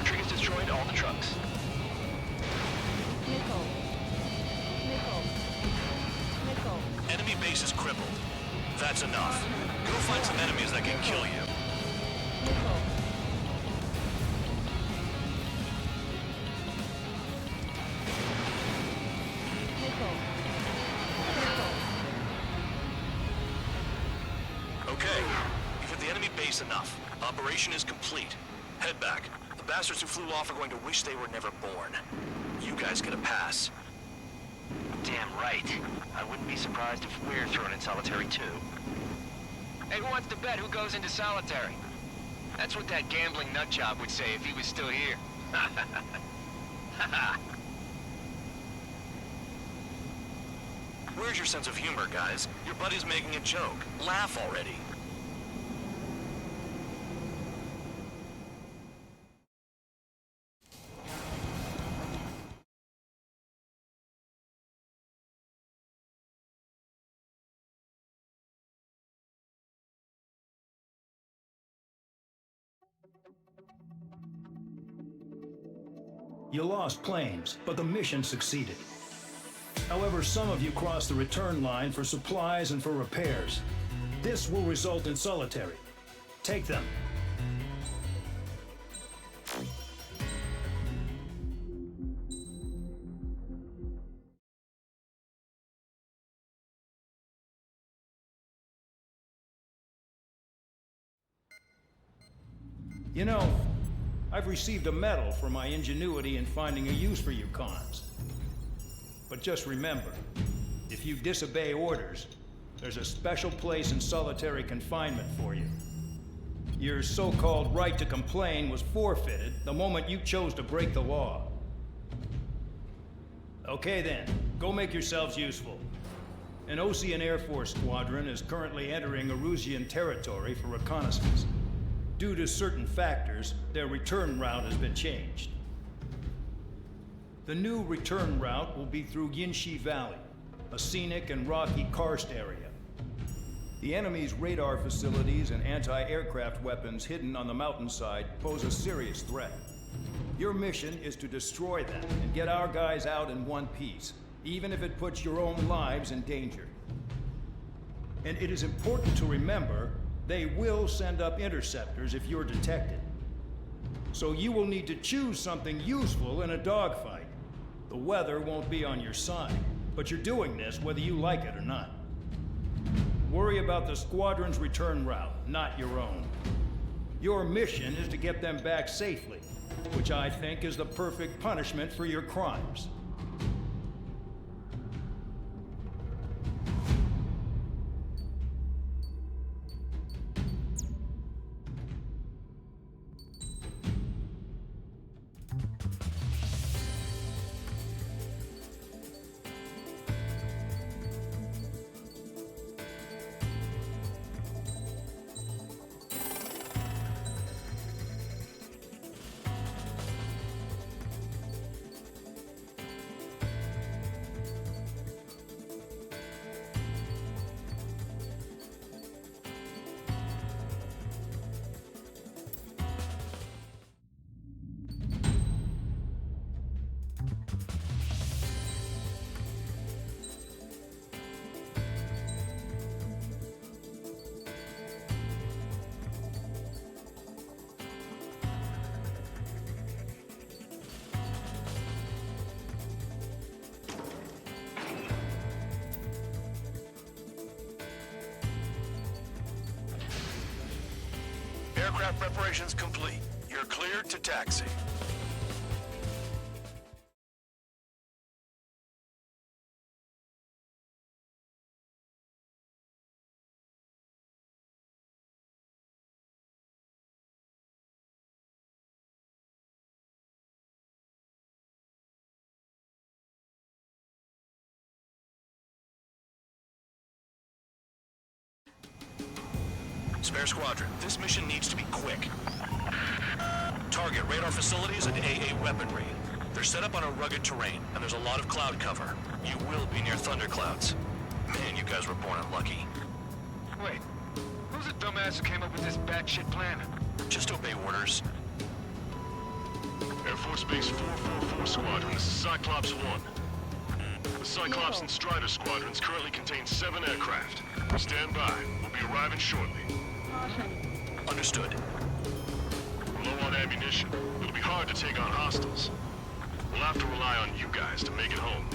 Trigger's destroyed all the trucks. Nickel. Enemy base is crippled. That's enough. Go find some enemies that can kill you. Okay, you've hit the enemy base enough. Operation is complete. Head back. The bastards who flew off are going to wish they were never born. You guys get a pass. Damn right. I wouldn't be surprised if we're thrown in solitary too. Hey, who wants to bet who goes into solitary? That's what that gambling nutjob would say if he was still here. Where's your sense of humor, guys? Your buddy's making a joke. Laugh already. You lost planes, but the mission succeeded. However, some of you crossed the return line for supplies and for repairs. This will result in solitary. Take them. You know, I've received a medal for my ingenuity in finding a use for you cons. But just remember, if you disobey orders, there's a special place in solitary confinement for you. Your so-called right to complain was forfeited the moment you chose to break the law. Okay then, go make yourselves useful. An Osean Air Force squadron is currently entering Erusian territory for reconnaissance. Due to certain factors, their return route has been changed. The new return route will be through Yinshi Valley, a scenic and rocky karst area. The enemy's radar facilities and anti-aircraft weapons hidden on the mountainside pose a serious threat. Your mission is to destroy them and get our guys out in one piece, even if it puts your own lives in danger. And it is important to remember, they will send up interceptors if you're detected. So you will need to choose something useful in a dogfight. The weather won't be on your side, but you're doing this whether you like it or not. Worry about the squadron's return route, not your own. Your mission is to get them back safely, which I think is the perfect punishment for your crimes. Aircraft preparations complete. You're cleared to taxi. Spare Squadron, this mission needs to be quick. Target radar facilities and AA weaponry. They're set up on a rugged terrain, and there's a lot of cloud cover. You will be near thunderclouds. Man, you guys were born unlucky. Wait, who's the dumbass who came up with this batshit plan? Just obey orders. Air Force Base 444 Squadron, this is Cyclops 1. The Cyclops and Strider squadrons currently contain 7 aircraft. Stand by. We'll be arriving shortly. Understood. We're low on ammunition. It'll be hard to take on hostiles. We'll have to rely on you guys to make it home.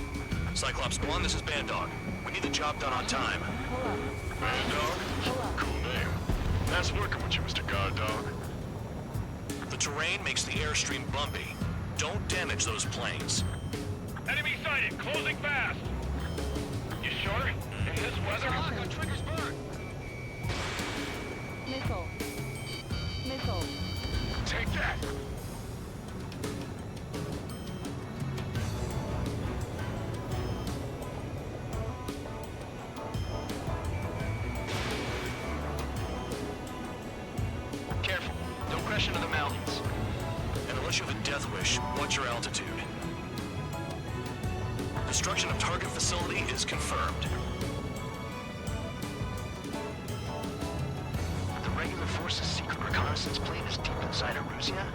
Cyclops 1, this is Bandog. We need the job done on time. Bandog? Cool name. Nice working with you, Mr. Guard Dog. The terrain makes the airstream bumpy. Don't damage those planes. Enemy sighted, closing fast. You sure? In this weather? Lock on trigger's burn. Missile. Missile. Take that. Careful. Don't crash into the mountains. And unless you have a death wish, watch your altitude. Destruction of target facility is confirmed. The regular force's secret reconnaissance plane is deep inside Erusea?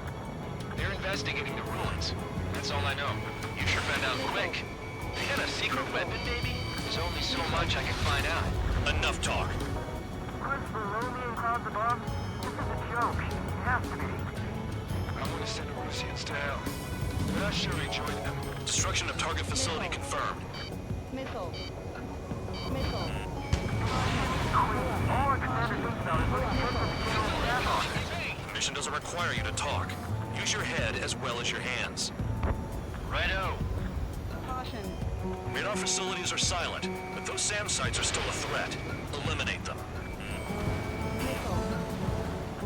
They're investigating the ruins. That's all I know. You sure found out quick. They got a secret weapon, maybe? There's only so much I can find out. Enough talk. Christopher, low me in clouds above? This is a joke. It has to be. I want to send Eruseans to hell. But I'll sure rejoin them. Destruction of target facility confirmed. Missile. Missile. All our commander thinks about is what he takes to the general staff office. The mission doesn't require you to talk. Use your head as well as your hands. Righto. Caution. Radar facilities are silent, but those SAM sites are still a threat. Eliminate them.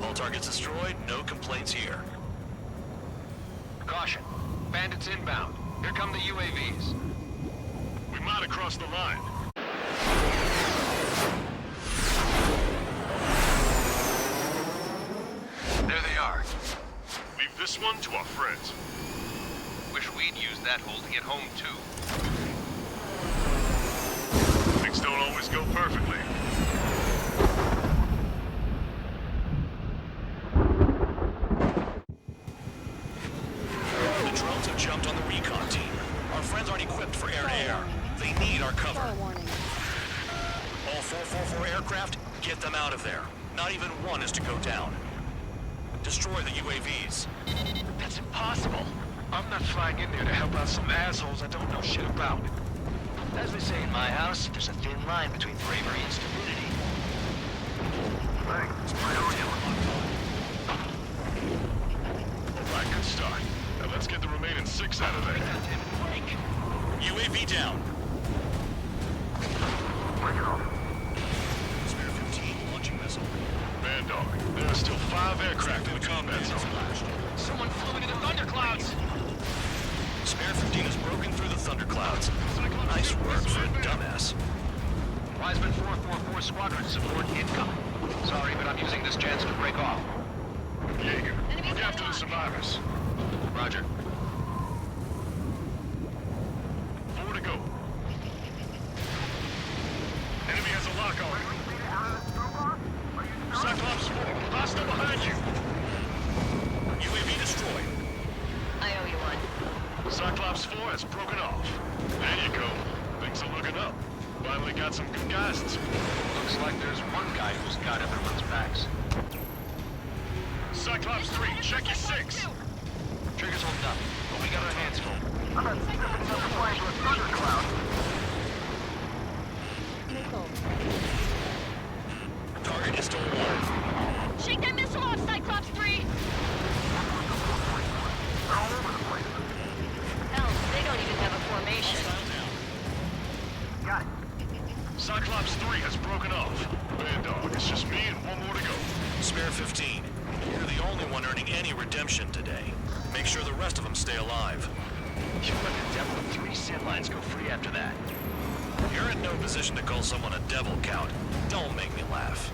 All targets destroyed, no complaints here. Caution. Bandits inbound. Here come the UAVs. We might have crossed the line. There they are. Leave this one to our friends. Wish we'd used that hole to get home, too. Things don't always go perfectly. The drones have jumped on the recon team. Our friends aren't equipped for air-to-air. They need our cover. All 444 aircraft, get them out of there. Not even one is to go down. Destroy the UAVs. That's impossible. I'm not flying in there to help out some assholes I don't know shit about. As we say in my house, there's a thin line between bravery and stupidity. Thanks. Alright, good start. Now let's get the remaining 6 out of there. UAV down. Bring it on. Spare 15 launching missile. Bandog, there are still 5 aircraft in the combat zone. Someone flew into the thunderclouds! Spare 15 has broken through the thunderclouds. Nice work for a dumbass. Wiseman 444 Squadron support incoming. Sorry, but I'm using this chance to break off. Jaeger, look after the survivors. Roger. 4 to go. Enemy has a lock on. Cyclops 4, hostile behind you. UAV destroyed. I owe you one. Cyclops 4 has broken off. There you go. Things are looking up. Finally got some good guys in support. Looks like there's one guy who's got everyone's backs. Cyclops 3, check your 6. Trigger's holding up, but we got our hands full. I'm not sniffing enough to fly into a thundercloud. Missile. Target is still alive. Shake that missile off, Cyclops 3! They're all over the place. Hell, they don't even have a formation. Got it. Cyclops 3 has broken off. Bandog, it's just me and one more to go. Spare 15. You're the only one earning any redemption today. Make sure the rest of them stay alive. You let the devil 3 sin lines go free after that. You're in no position to call someone a devil, Count. Don't make me laugh.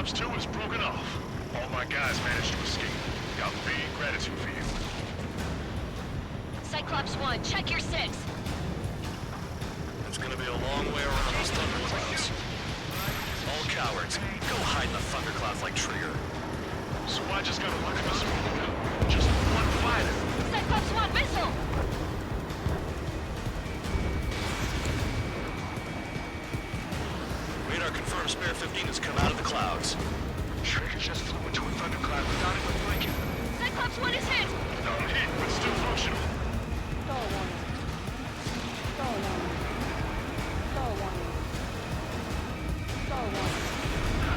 Cyclops 2 is broken off. All my guys managed to escape. Got big gratitude for you. Cyclops 1, check your 6. It's gonna be a long way around those thunderclouds. All cowards, go hide in the thunderclouds like Trigger. So I just gotta look at this one. Just one fighter. Cyclops 1, missile! Radar confirms Spare 15 has come out of the clouds. Trigger just flew into a thundercloud without even blinking. Cyclops 1 is hit! Not hit, but still functional.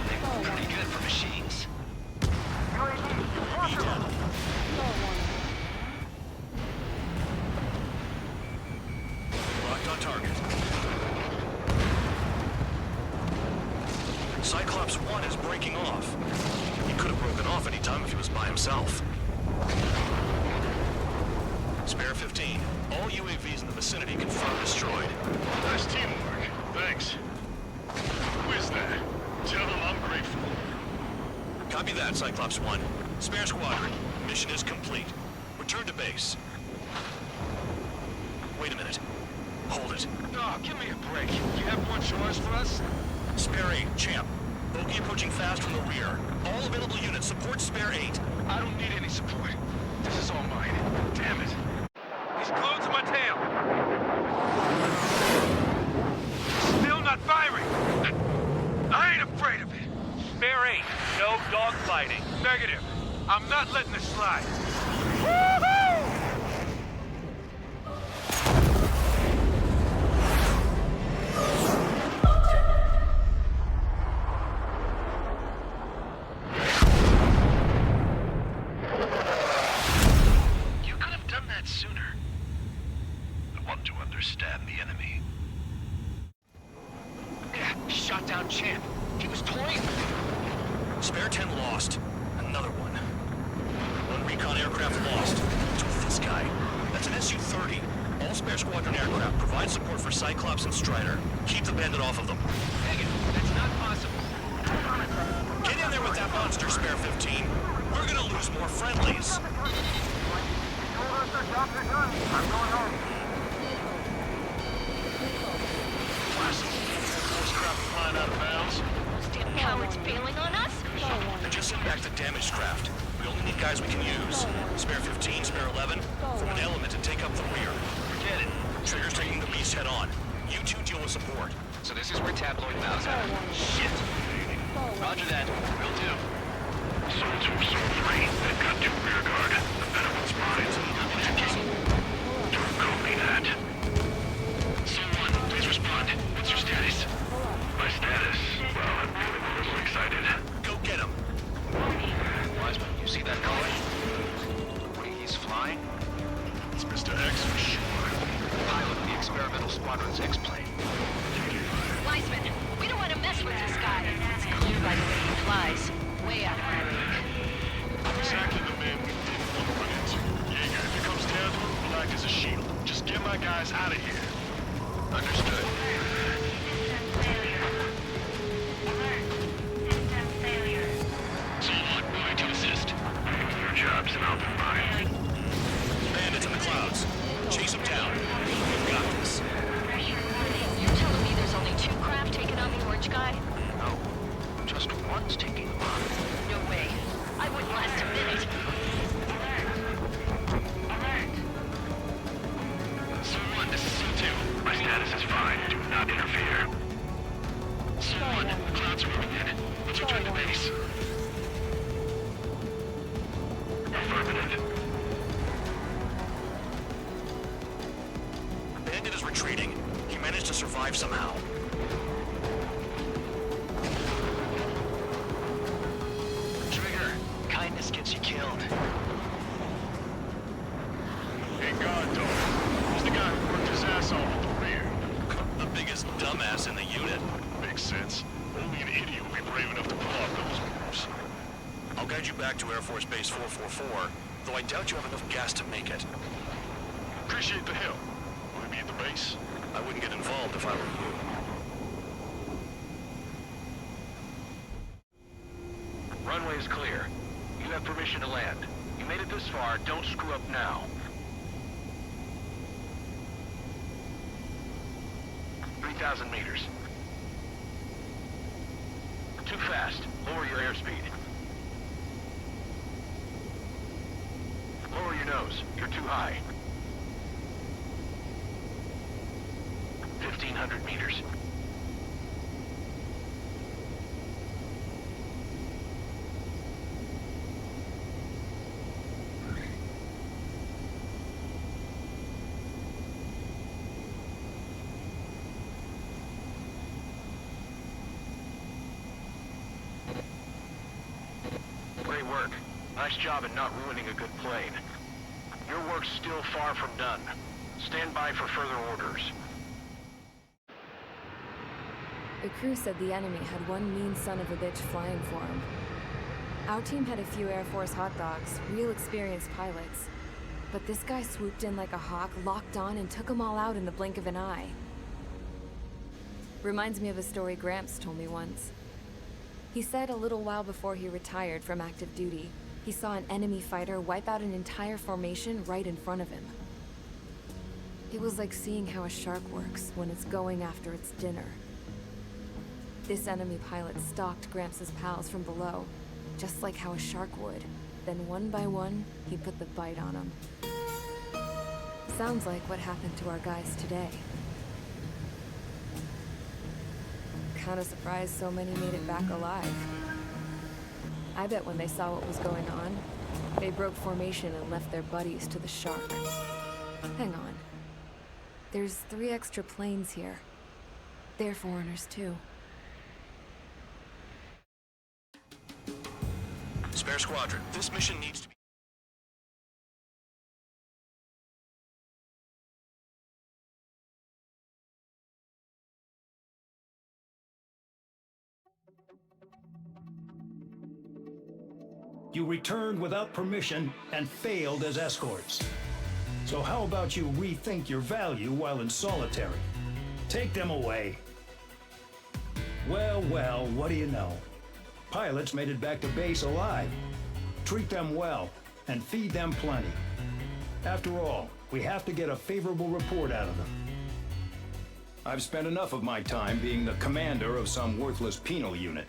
They're pretty good for machines. UAV down. Locked on target. Cyclops 1 is breaking off. He could have broken off any time if he was by himself. Spare 15. All UAVs in the vicinity confirmed destroyed. Nice teamwork. Thanks. Who is that? Tell them I'm grateful. Copy that, Cyclops 1. Spare Squadron. Mission is complete. Return to base. Wait a minute. Hold it. Oh, give me a break. You have more chores for us? Spare 8, Champ. Bogey approaching fast from the rear. All available units support Spare 8. I don't need any support. This is all mine. Damn it. He's glued to my tail. Still not firing. I ain't afraid of it. Spare 8, no dogfighting. Negative. I'm not letting this slide. Woohoo! You could have done that sooner. I want to understand the enemy. Shot down Champ. He was toying. Spare 10 lost. Another one. One recon aircraft lost. What's with this guy? That's an Su-30. All Spare Squadron aircraft provide support for Cyclops and Strider. Keep the bandit off of them. Dang it, that's not possible. Get in there with that monster, Spare 15. We're gonna lose more friendlies. Force craft flying out of bounds. Those damn cowards bailing on us? I just sent back the damaged craft. We only need guys we can use. Spare 15, Spare 11, form an element and take up the rear. Forget it. Trigger's taking the beast head on. You two deal with support. So this is where Tabloid bows out. Shit. Roger that. Will do. Soul 2, Soul 3. They've got 2 rear guard. The better one's mine. Don't call me that. Soul 1, please respond. What's your status? My status? Well, I'm feeling a little excited. Go get him. Wiseman, you see that guy? The way he's flying? It's Mr. X for sure. Pilot of the experimental squadron's X-plane. Wiseman, we don't want to mess with this guy. It's clear by the way he flies. Way out of my league. Exactly the man we didn't want to run into. Jaeger, if it comes down to it, black as a shield. Just get my guys out of here. Understood. Someone going to assist. Your job's an open mind. Bandits in the clouds. Chase them down. We've got this. You're telling me there's only 2 craft taking on the orange guy? No. Just one's taking them on. No way. I wouldn't last a minute. Someone, this is C2. My status is fine. Do not interfere. Someone, the clouds are moving in. Let's return to base. Affirmative. Bandit is retreating. He managed to survive somehow. Trigger, kindness gets you killed. Hey, guard dog. Who's the guy who worked his ass off at the rear? The biggest dumbass in the unit. Makes sense. Only an idiot would be brave enough to pull off those moves. I'll guide you back to Air Force Base 444, though I doubt you have enough gas to make it. Appreciate the help. Will we be at the base? I wouldn't get involved if I were you. Runway is clear. You have permission to land. You made it this far, don't screw up now. 3,000 meters. Too fast. Lower your airspeed. Lower your nose. You're too high. 1,500 meters. Great work. Nice job in not ruining a good plane. Your work's still far from done. Stand by for further orders. The crew said the enemy had one mean son of a bitch flying for him. Our team had a few Air Force hot dogs, real experienced pilots. But this guy swooped in like a hawk, locked on, and took them all out in the blink of an eye. Reminds me of a story Gramps told me once. He said a little while before he retired from active duty, he saw an enemy fighter wipe out an entire formation right in front of him. It was like seeing how a shark works when it's going after its dinner. This enemy pilot stalked Gramps' pals from below, just like how a shark would. Then one by one, he put the bite on them. Sounds like what happened to our guys today. Kinda surprised so many made it back alive. I bet when they saw what was going on, they broke formation and left their buddies to the shark. Hang on. There's 3 extra planes here. They're foreigners too. Spare Squadron, this mission needs to be... You returned without permission and failed as escorts. So how about you rethink your value while in solitary? Take them away. Well, what do you know? Pilots made it back to base alive. Treat them well and feed them plenty. After all, we have to get a favorable report out of them. I've spent enough of my time being the commander of some worthless penal unit.